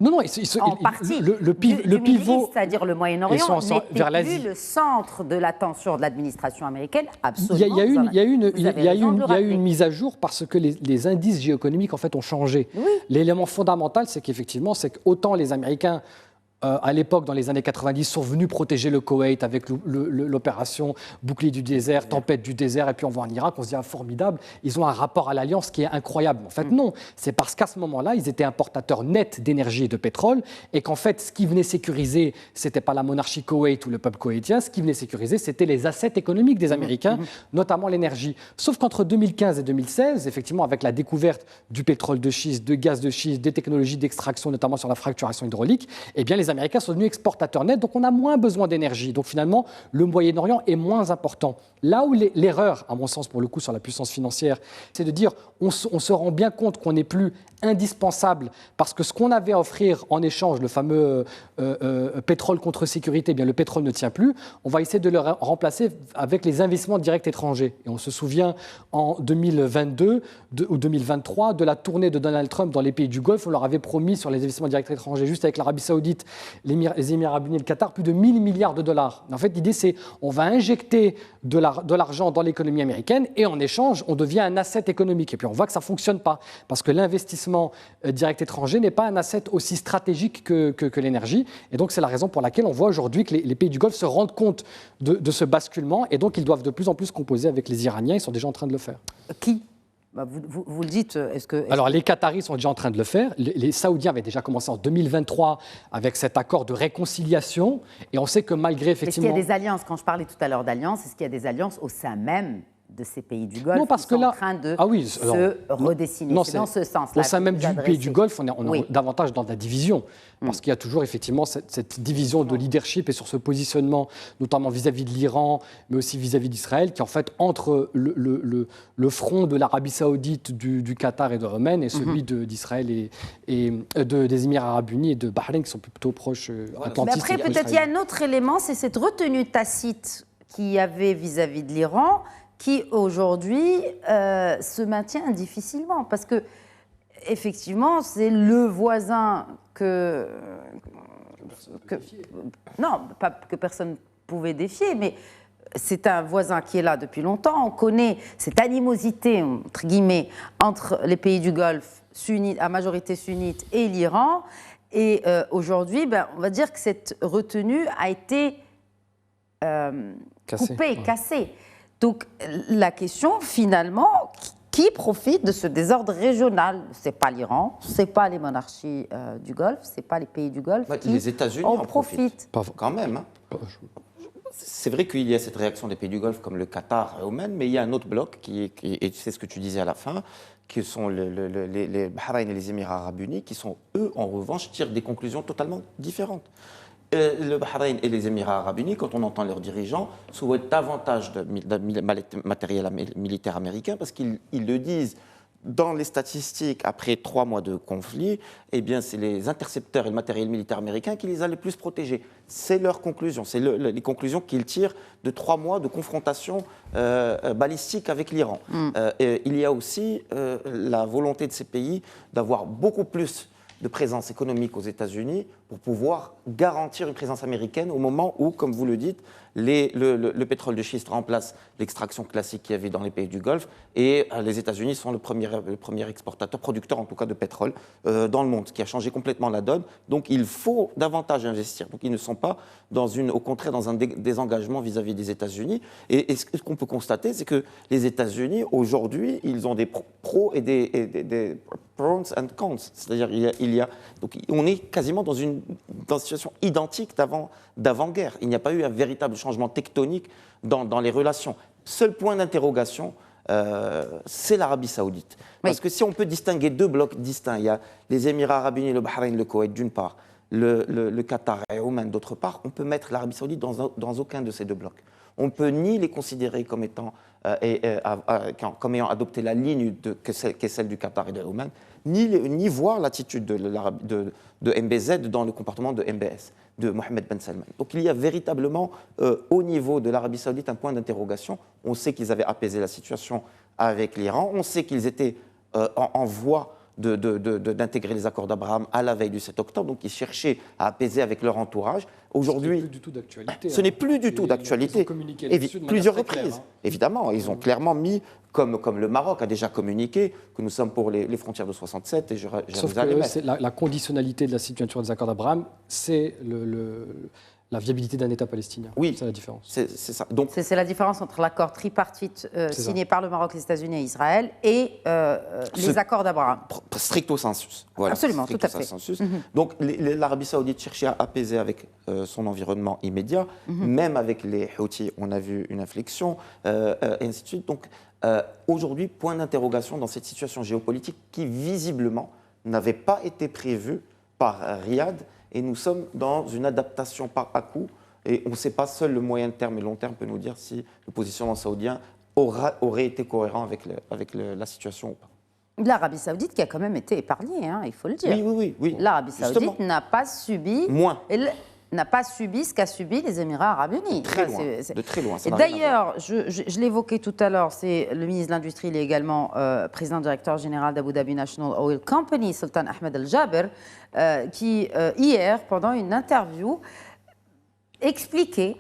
Non, en partie le pivot, c'est-à-dire le Moyen-Orient, n'était plus le centre de l'attention de l'administration américaine. Absolument. Il y a eu une mise à jour parce que les indices géoéconomiques en fait ont changé. Oui. L'élément fondamental, c'est qu'effectivement, autant les Américains à l'époque, dans les années 90, sont venus protéger le Koweït avec l'opération Bouclier du désert, Tempête du désert, et puis on va en Irak, on se dit formidable, ils ont un rapport à l'Alliance qui est incroyable. En fait, non, c'est parce qu'à ce moment-là, ils étaient importateurs nets d'énergie et de pétrole, et qu'en fait, ce qui venait sécuriser, c'était pas la monarchie koweït ou le peuple koweïtien, ce qui venait sécuriser, c'était les assets économiques des Américains, notamment l'énergie. Sauf qu'entre 2015 et 2016, effectivement, avec la découverte du pétrole de schiste, de gaz de schiste, des technologies d'extraction, notamment sur la fracturation hydraulique, eh bien, les Américains sont devenus exportateurs nets, donc on a moins besoin d'énergie. Donc finalement, le Moyen-Orient est moins important. Là où l'erreur, à mon sens, pour le coup, sur la puissance financière, c'est de dire on se rend bien compte qu'on n'est plus indispensable parce que ce qu'on avait à offrir en échange, le fameux pétrole contre sécurité, eh bien le pétrole ne tient plus. On va essayer de le remplacer avec les investissements directs étrangers. Et on se souvient en 2022 ou 2023 de la tournée de Donald Trump dans les pays du Golfe. On leur avait promis sur les investissements directs étrangers, juste avec l'Arabie Saoudite, les Émirats Arabes Unis et le Qatar, plus de 1 000 milliards de dollars. En fait, l'idée, c'est on va injecter de l'argent dans l'économie américaine et en échange, on devient un asset économique. Et puis, on voit que ça ne fonctionne pas parce que l'investissement direct étranger n'est pas un asset aussi stratégique que l'énergie. Et donc, c'est la raison pour laquelle on voit aujourd'hui que les pays du Golfe se rendent compte de ce basculement et donc ils doivent de plus en plus composer avec les Iraniens. Ils sont déjà en train de le faire. Qui ? Vous le dites, Alors, les Qataris sont déjà en train de le faire. Les Saoudiens avaient déjà commencé en 2023 avec cet accord de réconciliation. Et on sait que malgré, effectivement... Est-ce qu'il y a des alliances? Quand je parlais tout à l'heure d'alliances, est-ce qu'il y a des alliances au sein même de ces pays du Golfe qui sont en train de se redessiner? C'est dans ce sens-là. Au sein même du pays du Golfe, on est davantage dans la division. Parce qu'il y a toujours effectivement cette division de leadership et sur ce positionnement, notamment vis-à-vis de l'Iran, mais aussi vis-à-vis d'Israël, qui est en fait entre le front de l'Arabie Saoudite, du Qatar et de Oman et celui d'Israël et des Émirats Arabes Unis et de Bahreïn, qui sont plutôt proches atlantistes. Mais après, peut-être il y a un autre élément, c'est cette retenue tacite qu'il y avait vis-à-vis de l'Iran, qui aujourd'hui se maintient difficilement. Parce que, effectivement, c'est le voisin non, pas que personne ne pouvait défier, mais c'est un voisin qui est là depuis longtemps. On connaît cette animosité, entre guillemets, entre les pays du Golfe, à majorité sunnite, et l'Iran. Et aujourd'hui, on va dire que cette retenue a été coupée, cassée. Donc la question, finalement, qui profite de ce désordre régional? Ce n'est pas l'Iran, ce n'est pas les monarchies du Golfe, ce n'est pas les pays du Golfe qui les États-Unis en profitent. Quand même. C'est vrai qu'il y a cette réaction des pays du Golfe comme le Qatar et Oman, mais il y a un autre bloc, et c'est ce que tu disais à la fin, qui sont les Bahreïn et les Émirats Arabes Unis, qui sont, eux, en revanche, tirent des conclusions totalement différentes. Le Bahreïn et les Émirats Arabes Unis, quand on entend leurs dirigeants, souhaitent davantage de matériel militaire américain parce qu'ils le disent dans les statistiques après 3 mois de conflit, eh bien, c'est les intercepteurs et le matériel militaire américain qui les a les plus protégés. C'est leur conclusion, c'est les conclusions qu'ils tirent de 3 mois de confrontation balistique avec l'Iran. Il y a aussi la volonté de ces pays d'avoir beaucoup plus de présence économique aux États-Unis pour pouvoir garantir une présence américaine au moment où, comme vous le dites, le pétrole de schiste remplace l'extraction classique qu'il y avait dans les pays du Golfe et les États-Unis sont le premier exportateur, producteur en tout cas de pétrole dans le monde, ce qui a changé complètement la donne. Donc il faut davantage investir. Donc ils ne sont pas au contraire dans un désengagement vis-à-vis des États-Unis. Et ce qu'on peut constater, c'est que les États-Unis, aujourd'hui, ils ont des pros et des pros and cons. C'est-à-dire donc on est quasiment dans une dans une situation identique d'avant-guerre. Il n'y a pas eu un véritable changement tectonique dans les relations. Seul point d'interrogation, c'est l'Arabie saoudite. Parce que si on peut distinguer deux blocs distincts, il y a les Émirats arabes unis, le Bahreïn, le Koweït d'une part, le Qatar et Oman d'autre part, on peut mettre l'Arabie saoudite dans aucun de ces deux blocs. On ne peut ni les considérer comme ayant adopté la ligne qu'est celle du Qatar et de Oman, ni voir l'attitude de MBZ dans le comportement de MBS, de Mohammed Ben Salman. Donc il y a véritablement, au niveau de l'Arabie saoudite, un point d'interrogation. On sait qu'ils avaient apaisé la situation avec l'Iran, on sait qu'ils étaient en voie d'intégrer les accords d'Abraham à la veille du 7 octobre, donc ils cherchaient à apaiser avec leur entourage. Aujourd'hui, ce n'est plus du tout d'actualité. Ce n'est plus du tout d'actualité. Ils ont communiqué là-dessus de plusieurs manière très reprises. claire, Évidemment, ils ont clairement mis, comme le Maroc a déjà communiqué, que nous sommes pour les frontières de 67 et Sauf que la conditionnalité de la signature des accords d'Abraham, c'est la viabilité d'un État palestinien. Oui, c'est la différence. C'est ça. Donc, c'est la différence entre l'accord tripartite signé par le Maroc, les États-Unis et Israël et les accords d'Abraham. Stricto sensus. Voilà, absolument, stricto tout à fait. Sensus. Donc l'Arabie saoudite cherchait à apaiser avec son environnement immédiat, même avec les Houthis, on a vu une inflexion, et ainsi de suite. Donc aujourd'hui, point d'interrogation dans cette situation géopolitique qui visiblement n'avait pas été prévue par Riyad. Et nous sommes dans une adaptation par à-coup. Et on ne sait pas, seul le moyen terme et long terme peut nous dire si le positionnement saoudien aurait été cohérent avec la situation ou pas. L'Arabie saoudite qui a quand même été épargnée, hein, il faut le dire. Oui. L'Arabie saoudite n'a pas subi... n'a pas subi ce qu'a subi les Émirats arabes unis. De très loin. D'ailleurs, je l'évoquais tout à l'heure, c'est le ministre de l'Industrie, il est également président directeur général d'Abu Dhabi National Oil Company, Sultan Ahmed Al-Jaber, qui hier, pendant une interview, expliquait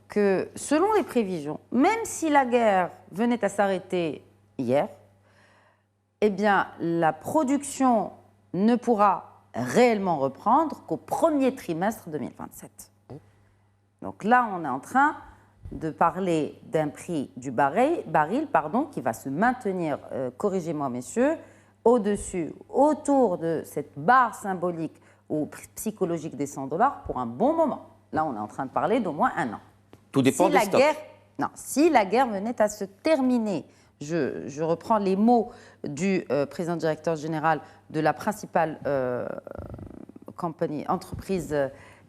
que selon les prévisions, même si la guerre venait à s'arrêter hier, eh bien, la production ne pourra réellement reprendre qu'au premier trimestre 2027. Donc là, on est en train de parler d'un prix du baril qui va se maintenir, corrigez-moi messieurs, autour de cette barre symbolique ou psychologique des $100 pour un bon moment. Là, on est en train de parler d'au moins un an. Tout dépend des stocks. Si la guerre venait à se terminer, je reprends les mots du président directeur général de la principale entreprise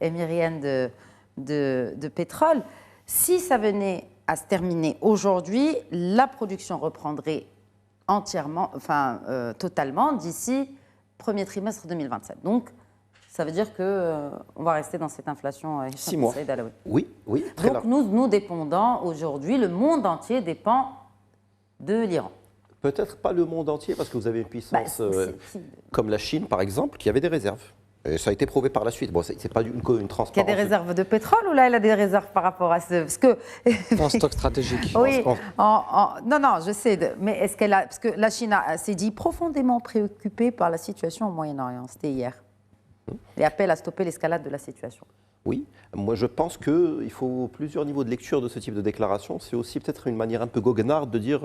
émirienne de pétrole. Si ça venait à se terminer aujourd'hui, la production reprendrait totalement d'ici premier trimestre 2027. Donc, ça veut dire qu'on va rester dans cette inflation. 6 mois. Oui, très Donc, nous dépendons aujourd'hui, le monde entier dépend de l'Iran. Peut-être pas le monde entier, parce que vous avez une puissance comme la Chine, par exemple, qui avait des réserves. Et ça a été prouvé par la suite. Bon, c'est pas une transparence. Il y a des réserves de pétrole ou là, elle a des réserves par rapport à ce... Parce que... Un stock stratégique. Oui, non, je sais. Mais est-ce qu'elle a... Parce que la Chine s'est dit profondément préoccupée par la situation au Moyen-Orient. C'était hier. Et appelle à stopper l'escalade de la situation. Oui, moi je pense qu'il faut plusieurs niveaux de lecture de ce type de déclaration. C'est aussi peut-être une manière un peu goguenarde de dire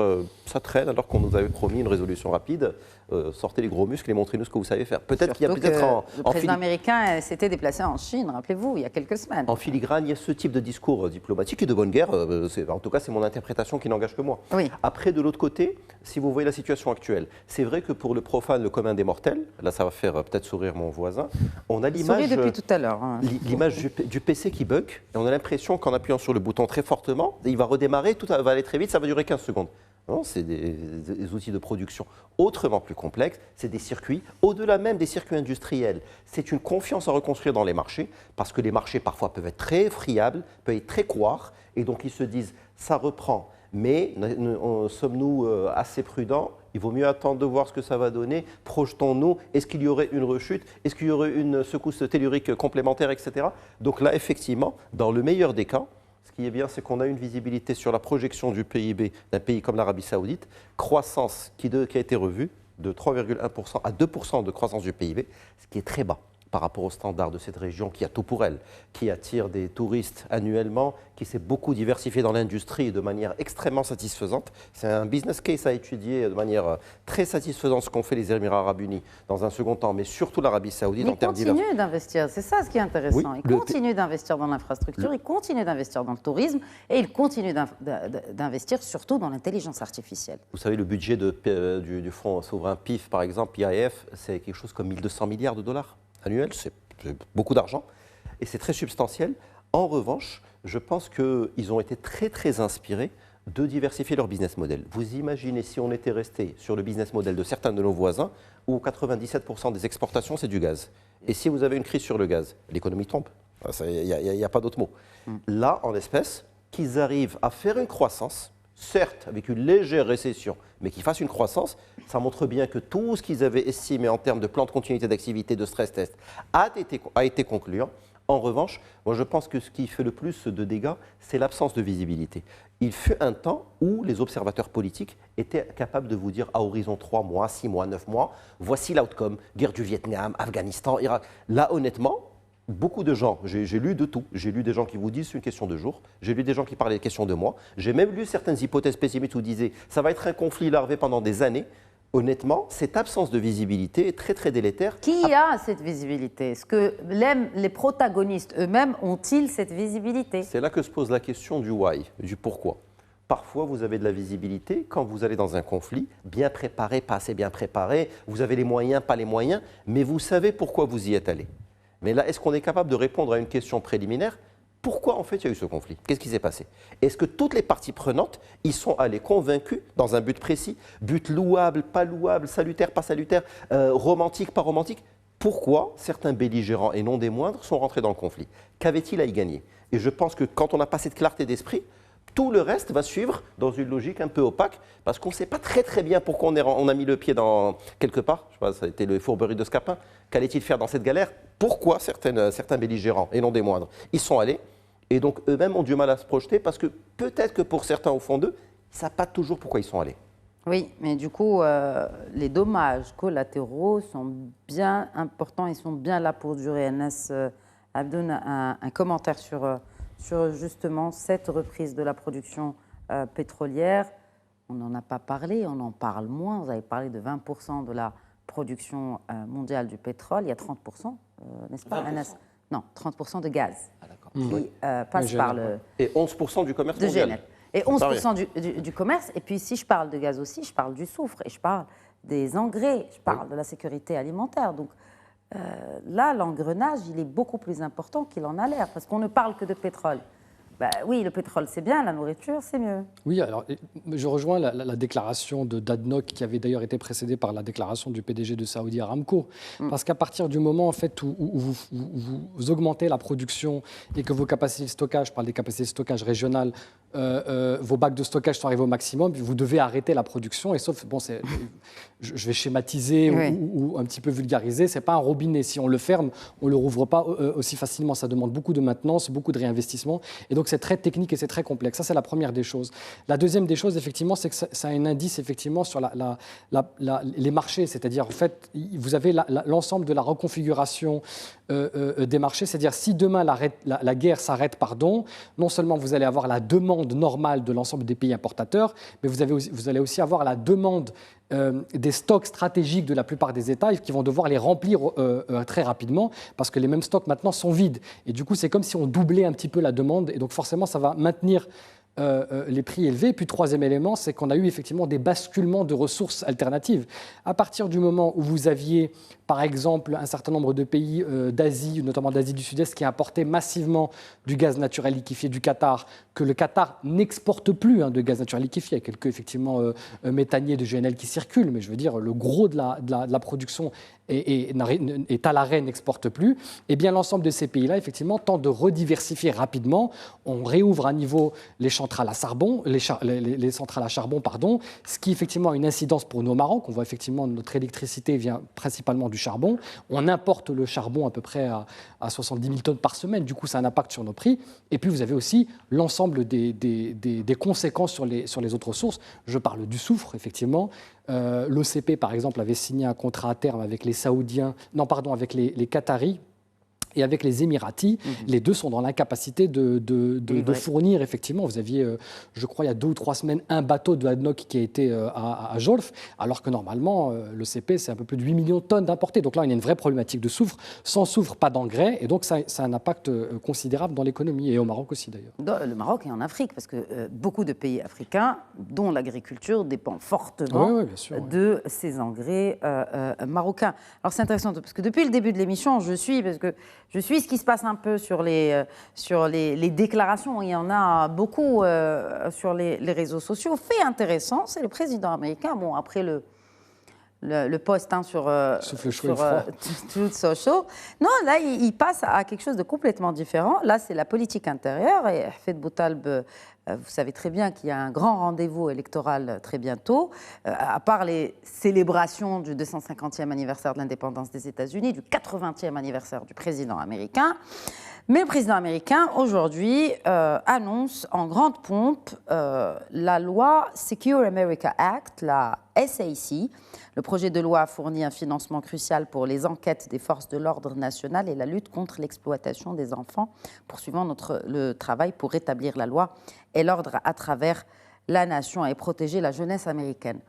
ça traîne alors qu'on nous avait promis une résolution rapide. Sortez les gros muscles et montrez-nous ce que vous savez faire. Peut-être qu'il y a peut-être le président américain s'était déplacé en Chine, rappelez-vous, il y a quelques semaines. En filigrane, il y a ce type de discours diplomatique et de bonne guerre. En tout cas, c'est mon interprétation qui n'engage que moi. Oui. Après, de l'autre côté, si vous voyez la situation actuelle, c'est vrai que pour le profane, le commun des mortels, là ça va faire peut-être sourire mon voisin, on a l'image depuis tout à l'heure. L'image du PC qui bug, et on a l'impression qu'en appuyant sur le bouton très fortement, il va redémarrer, tout va aller très vite, ça va durer 15 secondes. Non, c'est des outils de production autrement plus complexes, c'est des circuits, au-delà même des circuits industriels. C'est une confiance à reconstruire dans les marchés, parce que les marchés parfois peuvent être très friables, peuvent être très couards, et donc ils se disent, ça reprend, mais sommes-nous assez prudents ? Il vaut mieux attendre de voir ce que ça va donner. Projetons-nous. Est-ce qu'il y aurait une rechute? Est-ce qu'il y aurait une secousse tellurique complémentaire, etc. Donc là, effectivement, dans le meilleur des cas, ce qui est bien, c'est qu'on a une visibilité sur la projection du PIB d'un pays comme l'Arabie Saoudite, croissance qui a été revue de 3,1% à 2% de croissance du PIB, ce qui est très bas par rapport aux standards de cette région qui a tout pour elle, qui attire des touristes annuellement, qui s'est beaucoup diversifié dans l'industrie de manière extrêmement satisfaisante. C'est un business case à étudier de manière très satisfaisante ce qu'ont fait les Émirats arabes unis dans un second temps, mais surtout l'Arabie saoudite en termes divers. Ils continuent d'investir, c'est ça ce qui est intéressant. Oui, Ils continuent d'investir dans l'infrastructure, ils continuent d'investir dans le tourisme et ils continuent d'investir surtout dans l'intelligence artificielle. Vous savez, le budget du fonds souverain PIF, par exemple, PIF, c'est quelque chose comme 1200 milliards de dollars annuels. C'est beaucoup d'argent et c'est très substantiel. En revanche, je pense qu'ils ont été très, très inspirés de diversifier leur business model. Vous imaginez si on était resté sur le business model de certains de nos voisins où 97% des exportations, c'est du gaz. Et si vous avez une crise sur le gaz, l'économie tombe. Il n'y a pas d'autre mot. Là, en l'espèce, qu'ils arrivent à faire une croissance, certes avec une légère récession, mais qu'ils fassent une croissance, ça montre bien que tout ce qu'ils avaient estimé en termes de plan de continuité d'activité, de stress test, a été concluant. En revanche, moi je pense que ce qui fait le plus de dégâts, c'est l'absence de visibilité. Il fut un temps où les observateurs politiques étaient capables de vous dire à horizon 3 mois, 6 mois, 9 mois, voici l'outcome, guerre du Vietnam, Afghanistan, Irak. Là, honnêtement, beaucoup de gens, j'ai lu de tout. J'ai lu des gens qui vous disent c'est une question de jours. J'ai lu des gens qui parlaient de questions de mois. J'ai même lu certaines hypothèses pessimistes où disaient ça va être un conflit larvé pendant des années. Honnêtement, cette absence de visibilité est très très délétère. Qui a cette visibilité? Est-ce que les protagonistes eux-mêmes ont-ils cette visibilité? C'est là que se pose la question du why, du pourquoi. Parfois, vous avez de la visibilité quand vous allez dans un conflit, bien préparé, pas assez bien préparé, vous avez les moyens, pas les moyens, mais vous savez pourquoi vous y êtes allé. Mais là, est-ce qu'on est capable de répondre à une question préliminaire? Pourquoi en fait il y a eu ce conflit? Qu'est-ce qui s'est passé? Est-ce que toutes les parties prenantes y sont allées convaincues dans un but précis? But louable, pas louable, salutaire, pas salutaire, romantique, pas romantique? Pourquoi certains belligérants, et non des moindres, sont rentrés dans le conflit? Qu'avaient-ils à y gagner? Et je pense que quand on n'a pas cette clarté d'esprit, tout le reste va suivre dans une logique un peu opaque, parce qu'on ne sait pas très très bien pourquoi on a mis le pied dans quelque part. Je sais pas, ça a été le fourberie de Scapin. Qu'allait-il faire dans cette galère? Pourquoi certains belligérants, et non des moindres, y sont allés? Et donc eux-mêmes ont du mal à se projeter, parce que peut-être que pour certains au fond d'eux, ils ne savent pas toujours pourquoi ils sont allés. Oui, mais du coup, les dommages collatéraux sont bien importants, ils sont bien là pour durer. Anas Abdoun, un commentaire sur justement cette reprise de la production pétrolière. On n'en a pas parlé, on en parle moins. Vous avez parlé de 20% de la production mondiale du pétrole. Il y a 30%, n'est-ce pas, Anas? Non, 30% de gaz qui passe par le... Et 11% du commerce de mondial. GNL. Et 11% du commerce. Et puis si je parle de gaz aussi, je parle du soufre et je parle des engrais, je parle de la sécurité alimentaire. Donc là, l'engrenage, il est beaucoup plus important qu'il en a l'air, parce qu'on ne parle que de pétrole. Ben, oui, le pétrole, c'est bien, la nourriture, c'est mieux. Oui, alors je rejoins la déclaration d'Adnoc, qui avait d'ailleurs été précédée par la déclaration du PDG de Saudi Aramco. Parce qu'à partir du moment en fait, où vous augmentez la production et que vos capacités de stockage, je parle des capacités de stockage régionales, vos bacs de stockage sont arrivés au maximum, vous devez arrêter la production. Et sauf, bon, je vais schématiser ou un petit peu vulgariser, ce n'est pas un robinet. Si on le ferme, on ne le rouvre pas aussi facilement. Ça demande beaucoup de maintenance, beaucoup de réinvestissement. Et donc, c'est très technique et c'est très complexe. Ça, c'est la première des choses. La deuxième des choses, effectivement, c'est que ça a un indice, effectivement, sur les marchés. C'est-à-dire, en fait, vous avez l'ensemble de la reconfiguration des marchés. C'est-à-dire, si demain, la guerre s'arrête, non seulement vous allez avoir la demande normale de l'ensemble des pays importateurs, mais vous allez aussi avoir la demande des stocks stratégiques de la plupart des États qui vont devoir les remplir très rapidement, parce que les mêmes stocks maintenant sont vides. Et du coup, c'est comme si on doublait un petit peu la demande, et donc forcément, ça va maintenir les prix élevés. Et puis, troisième élément, c'est qu'on a eu effectivement des basculements de ressources alternatives. À partir du moment où vous aviez, par exemple, un certain nombre de pays d'Asie, notamment d'Asie du Sud-Est, qui importaient massivement du gaz naturel liquéfié du Qatar, que le Qatar n'exporte plus de gaz naturel liquéfié. Il y a quelques, effectivement, méthaniers de GNL qui circulent, mais je veux dire, le gros de la production est à l'arrêt, n'exporte plus. Et bien, l'ensemble de ces pays-là, effectivement, tentent de rediversifier rapidement. On réouvre à niveau les champs centrales à charbon, les centrales à charbon, pardon, ce qui effectivement a une incidence pour nous au Maroc. On voit effectivement notre électricité vient principalement du charbon. On importe le charbon à peu près à 70 000 tonnes par semaine. Du coup, ça a un impact sur nos prix. Et puis, vous avez aussi l'ensemble des conséquences sur les autres sources. Je parle du soufre, effectivement. L'OCP, par exemple, avait signé un contrat à terme avec les Saoudiens, non, pardon, avec les Qataris. Et avec les Émiratis, les deux sont dans l'incapacité de fournir, effectivement. Vous aviez, je crois, il y a 2 ou 3 semaines, un bateau de ADNOC qui a été à Jolf, alors que normalement, le CP, c'est un peu plus de 8 millions de tonnes d'importés. Donc là, il y a une vraie problématique de soufre. Sans soufre, pas d'engrais. Et donc, ça a un impact considérable dans l'économie, et au Maroc aussi, d'ailleurs. Dans le Maroc et en Afrique, parce que beaucoup de pays africains, dont l'agriculture, dépend fortement bien sûr, de ces engrais marocains. Alors, c'est intéressant, parce que depuis le début de l'émission, je suis ce qui se passe un peu sur les déclarations. Il y en a beaucoup sur les réseaux sociaux. Fait intéressant, c'est le président américain. Bon, après le post sur Truth Social. Non, là, il passe à quelque chose de complètement différent. Là, c'est la politique intérieure. Et Hafez Boutaleb, vous savez très bien qu'il y a un grand rendez-vous électoral très bientôt. À part les célébrations du 250e anniversaire de l'indépendance des États-Unis, du 80e anniversaire du président américain. Mais le président américain, aujourd'hui, annonce en grande pompe la loi Secure America Act, la SAC. Le projet de loi fournit un financement crucial pour les enquêtes des forces de l'ordre national et la lutte contre l'exploitation des enfants, poursuivant le travail pour rétablir la loi et l'ordre à travers la nation et protéger la jeunesse américaine.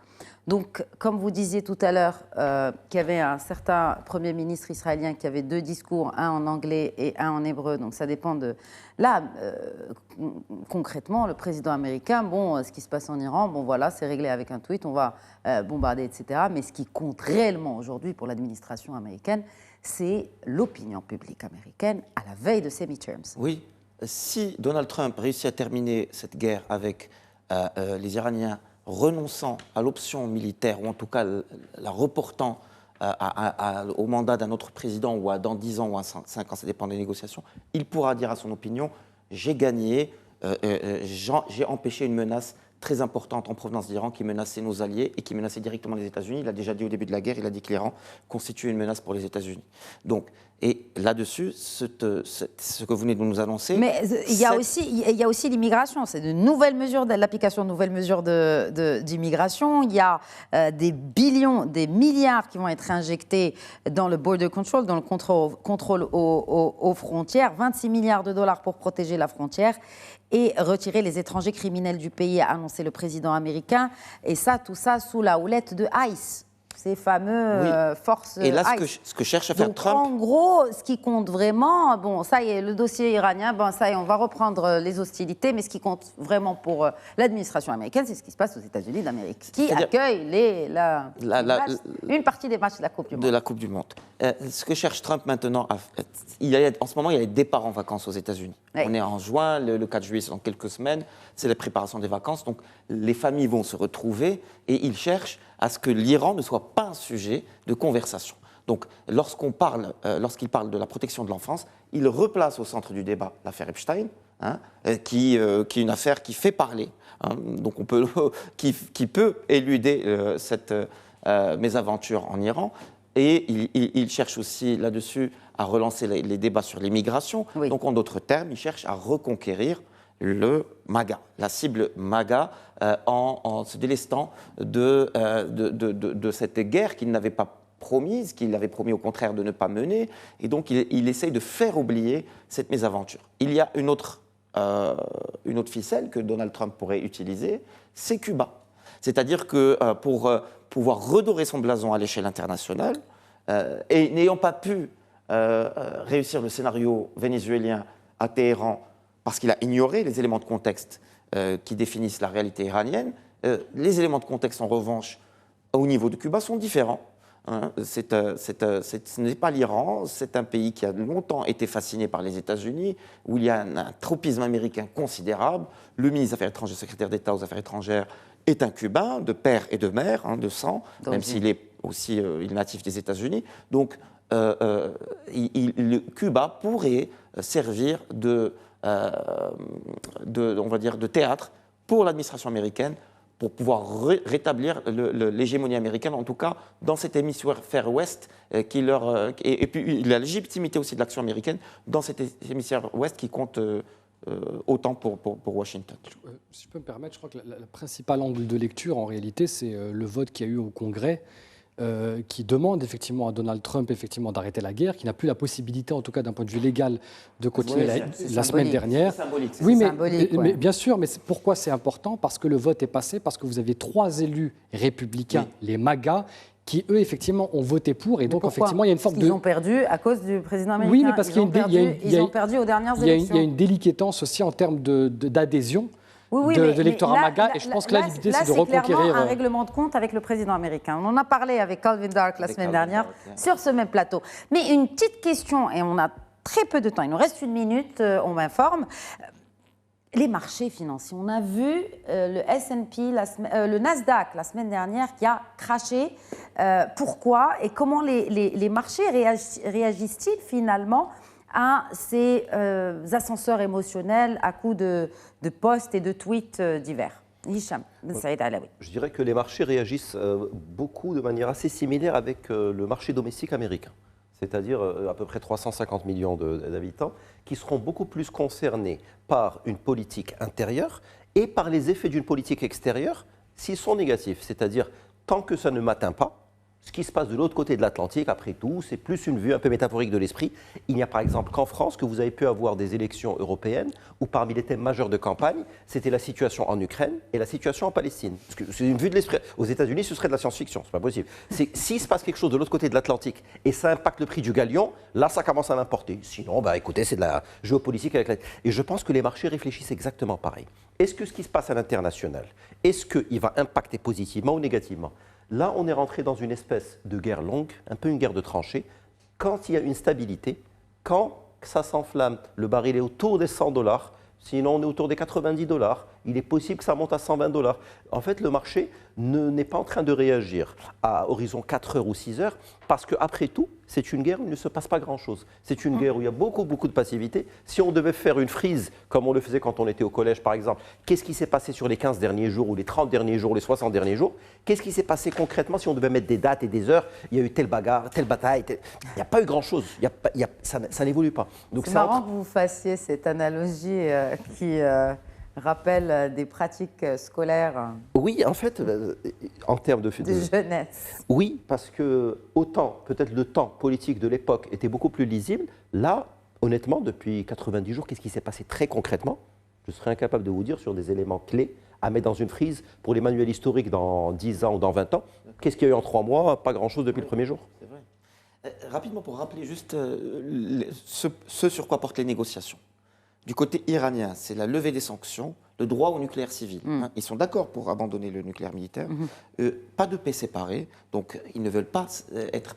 Donc, comme vous disiez tout à l'heure, qu'il y avait un certain Premier ministre israélien qui avait 2 discours, un en anglais et un en hébreu, donc ça dépend de... Là, concrètement, le président américain, ce qui se passe en Iran, voilà, c'est réglé avec un tweet, on va bombarder, etc. Mais ce qui compte réellement aujourd'hui pour l'administration américaine, c'est l'opinion publique américaine à la veille de ces midterms. Oui, si Donald Trump réussit à terminer cette guerre avec les Iraniens renonçant à l'option militaire, ou en tout cas la reportant au mandat d'un autre président, ou dans 10 ans ou à 5 ans, ça dépend des négociations, il pourra dire à son opinion « j'ai gagné, j'ai empêché une menace très importante en provenance d'Iran qui menaçait nos alliés et qui menaçait directement les États-Unis. » Il a déjà dit au début de la guerre, il a dit que l'Iran constituait une menace pour les États-Unis. Donc, et là-dessus, ce que vous venez de nous annoncer... Mais il y a aussi l'immigration. C'est de nouvelles mesures, l'application de nouvelles mesures d'immigration. Il y a des milliards qui vont être injectés dans le border control, dans le contrôle aux frontières. 26 milliards de dollars pour protéger la frontière et retirer les étrangers criminels du pays, a annoncé le président américain. Et tout ça sous la houlette de ICE. Ces fameux forces. Et là, ce que cherche à faire Trump. En gros, ce qui compte vraiment, ça y est, le dossier iranien, ça y est, on va reprendre les hostilités, mais ce qui compte vraiment pour l'administration américaine, c'est ce qui se passe aux États-Unis d'Amérique, qui accueillent une partie des matchs de la Coupe du Monde. De la Coupe du Monde. Ce que cherche Trump maintenant, en ce moment, il y a les départs en vacances aux États-Unis. Oui. On est en juin, le 4 juillet, c'est dans quelques semaines, c'est la préparation des vacances, donc les familles vont se retrouver et il cherche à ce que l'Iran ne soit pas un sujet de conversation. Donc, lorsqu'il parle de la protection de l'enfance, il replace au centre du débat l'affaire Epstein, qui est une affaire qui fait parler, donc qui peut éluder cette mésaventure en Iran. Et il cherche aussi là-dessus à relancer les débats sur l'immigration. Oui. Donc, en d'autres termes, il cherche à reconquérir le MAGA, la cible MAGA, en se délestant de cette guerre qu'il n'avait pas promise, qu'il avait promis au contraire de ne pas mener. Et donc, il essaye de faire oublier cette mésaventure. Il y a une autre ficelle que Donald Trump pourrait utiliser, c'est Cuba. C'est-à-dire que pour pouvoir redorer son blason à l'échelle internationale, et n'ayant pas pu réussir le scénario vénézuélien à Téhéran, parce qu'il a ignoré les éléments de contexte qui définissent la réalité iranienne. Les éléments de contexte, en revanche, au niveau de Cuba, sont différents. Ce n'est pas l'Iran, c'est un pays qui a longtemps été fasciné par les États-Unis, où il y a un tropisme américain considérable. Le ministre des Affaires étrangères, secrétaire d'État aux Affaires étrangères, est un Cubain, de père et de mère, de sang, même s'il est aussi il est natif des États-Unis. Donc, Cuba pourrait servir de on va dire, de théâtre pour l'administration américaine, pour pouvoir rétablir l'hégémonie américaine, en tout cas dans cet hémisphère ouest, et puis la légitimité aussi de l'action américaine dans cet hémisphère ouest qui compte autant pour Washington. Si je peux me permettre, je crois que le principal angle de lecture, en réalité, c'est le vote qu'il y a eu au Congrès, qui demande effectivement à Donald Trump d'arrêter la guerre, qui n'a plus la possibilité, en tout cas d'un point de vue légal, de continuer la semaine dernière. C'est symbolique. Oui, symbolique, mais bien sûr, mais pourquoi c'est important? Parce que le vote est passé, parce que vous avez 3 élus républicains, les MAGA, qui, eux, effectivement, ont voté pour. Et donc, effectivement, il y a une forme Ils ont perdu à cause du président américain. Oui, mais parce ils ont perdu aux dernières élections. Il y a une déliquétence aussi en termes d'adhésion. Oui, de l'électorat MAGA, et je pense que là, l'idée, c'est de reconquérir... clairement un règlement de compte avec le président américain. On en a parlé avec Calvin Dark la semaine dernière sur ce même plateau. Mais une petite question, et on a très peu de temps, il nous reste 1 minute, on m'informe. Les marchés financiers, on a vu le S&P, le Nasdaq la semaine dernière qui a craché. Pourquoi et comment les marchés réagissent-ils finalement à ces ascenseurs émotionnels à coups de posts et de tweets divers? Hicham Ben Saïd Alaoui. Je dirais que les marchés réagissent beaucoup de manière assez similaire avec le marché domestique américain. C'est-à-dire à peu près 350 millions d'habitants, qui seront beaucoup plus concernés par une politique intérieure et par les effets d'une politique extérieure s'ils sont négatifs. C'est-à-dire, tant que ça ne m'atteint pas, ce qui se passe de l'autre côté de l'Atlantique, après tout, c'est plus une vue un peu métaphorique de l'esprit. Il n'y a par exemple qu'en France que vous avez pu avoir des élections européennes où parmi les thèmes majeurs de campagne, c'était la situation en Ukraine et la situation en Palestine. Parce que c'est une vue de l'esprit. Aux États-Unis, ce serait de la science-fiction, c'est pas possible. S'il se passe quelque chose de l'autre côté de l'Atlantique et ça impacte le prix du galion, là, ça commence à m'importer. Sinon, écoutez, c'est de la géopolitique avec Et je pense que les marchés réfléchissent exactement pareil. Est-ce que ce qui se passe à l'international, est-ce qu'il va impacter positivement ou négativement? Là, on est rentré dans une espèce de guerre longue, un peu une guerre de tranchées. Quand il y a une stabilité, quand ça s'enflamme, le baril est autour des $100, sinon on est autour des $90, il est possible que ça monte à $120. En fait, le marché n'est pas en train de réagir à horizon 4 heures ou 6 heures, parce qu'après tout, c'est une guerre où il ne se passe pas grand-chose. C'est une guerre où il y a beaucoup de passivité. Si on devait faire une frise, comme on le faisait quand on était au collège, par exemple, qu'est-ce qui s'est passé sur les 15 derniers jours, ou les 30 derniers jours, ou les 60 derniers jours? Qu'est-ce qui s'est passé concrètement si on devait mettre des dates et des heures? Il y a eu telle bagarre, telle bataille, il n'y a pas eu grand-chose. Ça n'évolue pas. C'est marrant que vous fassiez cette analogie qui... rappelle des pratiques scolaires. Oui, en fait, en termes de jeunesse. Oui, parce que autant peut-être le temps politique de l'époque était beaucoup plus lisible, là, honnêtement, depuis 90 jours, qu'est-ce qui s'est passé très concrètement? Je serais incapable de vous dire sur des éléments clés à mettre dans une frise pour les manuels historiques dans 10 ans ou dans 20 ans. Qu'est-ce qu'il y a eu en 3 mois? Pas grand-chose depuis le premier jour. C'est vrai. Rapidement, pour rappeler juste ce sur quoi portent les négociations. Du côté iranien, c'est la levée des sanctions, le droit au nucléaire civil. Ils sont d'accord pour abandonner le nucléaire militaire. Pas de paix séparée, donc ils ne veulent pas être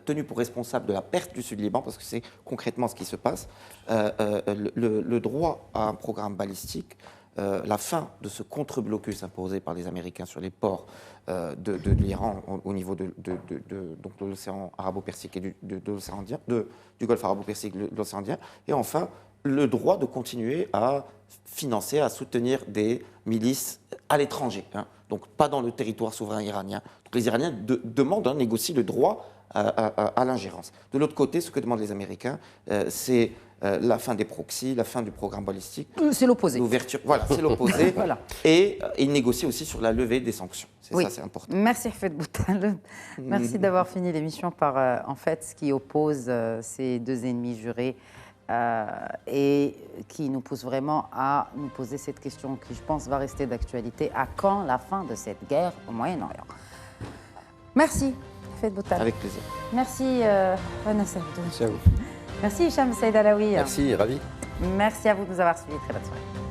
tenus pour responsables de la perte du Sud-Liban, parce que c'est concrètement ce qui se passe. Le droit à un programme balistique, la fin de ce contre-blocus imposé par les Américains sur les ports de l'Iran au niveau de l'océan arabo-persique et du Golfe arabo-persique, de l'océan Indien, et enfin le droit de continuer à financer, à soutenir des milices à l'étranger, donc pas dans le territoire souverain iranien. Donc les Iraniens demandent, négocient le droit à l'ingérence. De l'autre côté, ce que demandent les Américains, c'est la fin des proxys, la fin du programme balistique. C'est l'opposé. L'ouverture, voilà, c'est l'opposé. Voilà. Et ils négocient aussi sur la levée des sanctions. Ça, c'est important. Merci Hafed Boutal. Merci d'avoir fini l'émission par, en fait, ce qui oppose ces deux ennemis jurés et qui nous pousse vraiment à nous poser cette question qui, je pense, va rester d'actualité. À quand la fin de cette guerre au Moyen-Orient? Merci Hafed Boutal. Avec plaisir. Merci Vanessa Abdou. Merci à vous. Merci Hicham Saïd Alaoui. Merci, ravi. Merci à vous de nous avoir suivis. Très bonne soirée.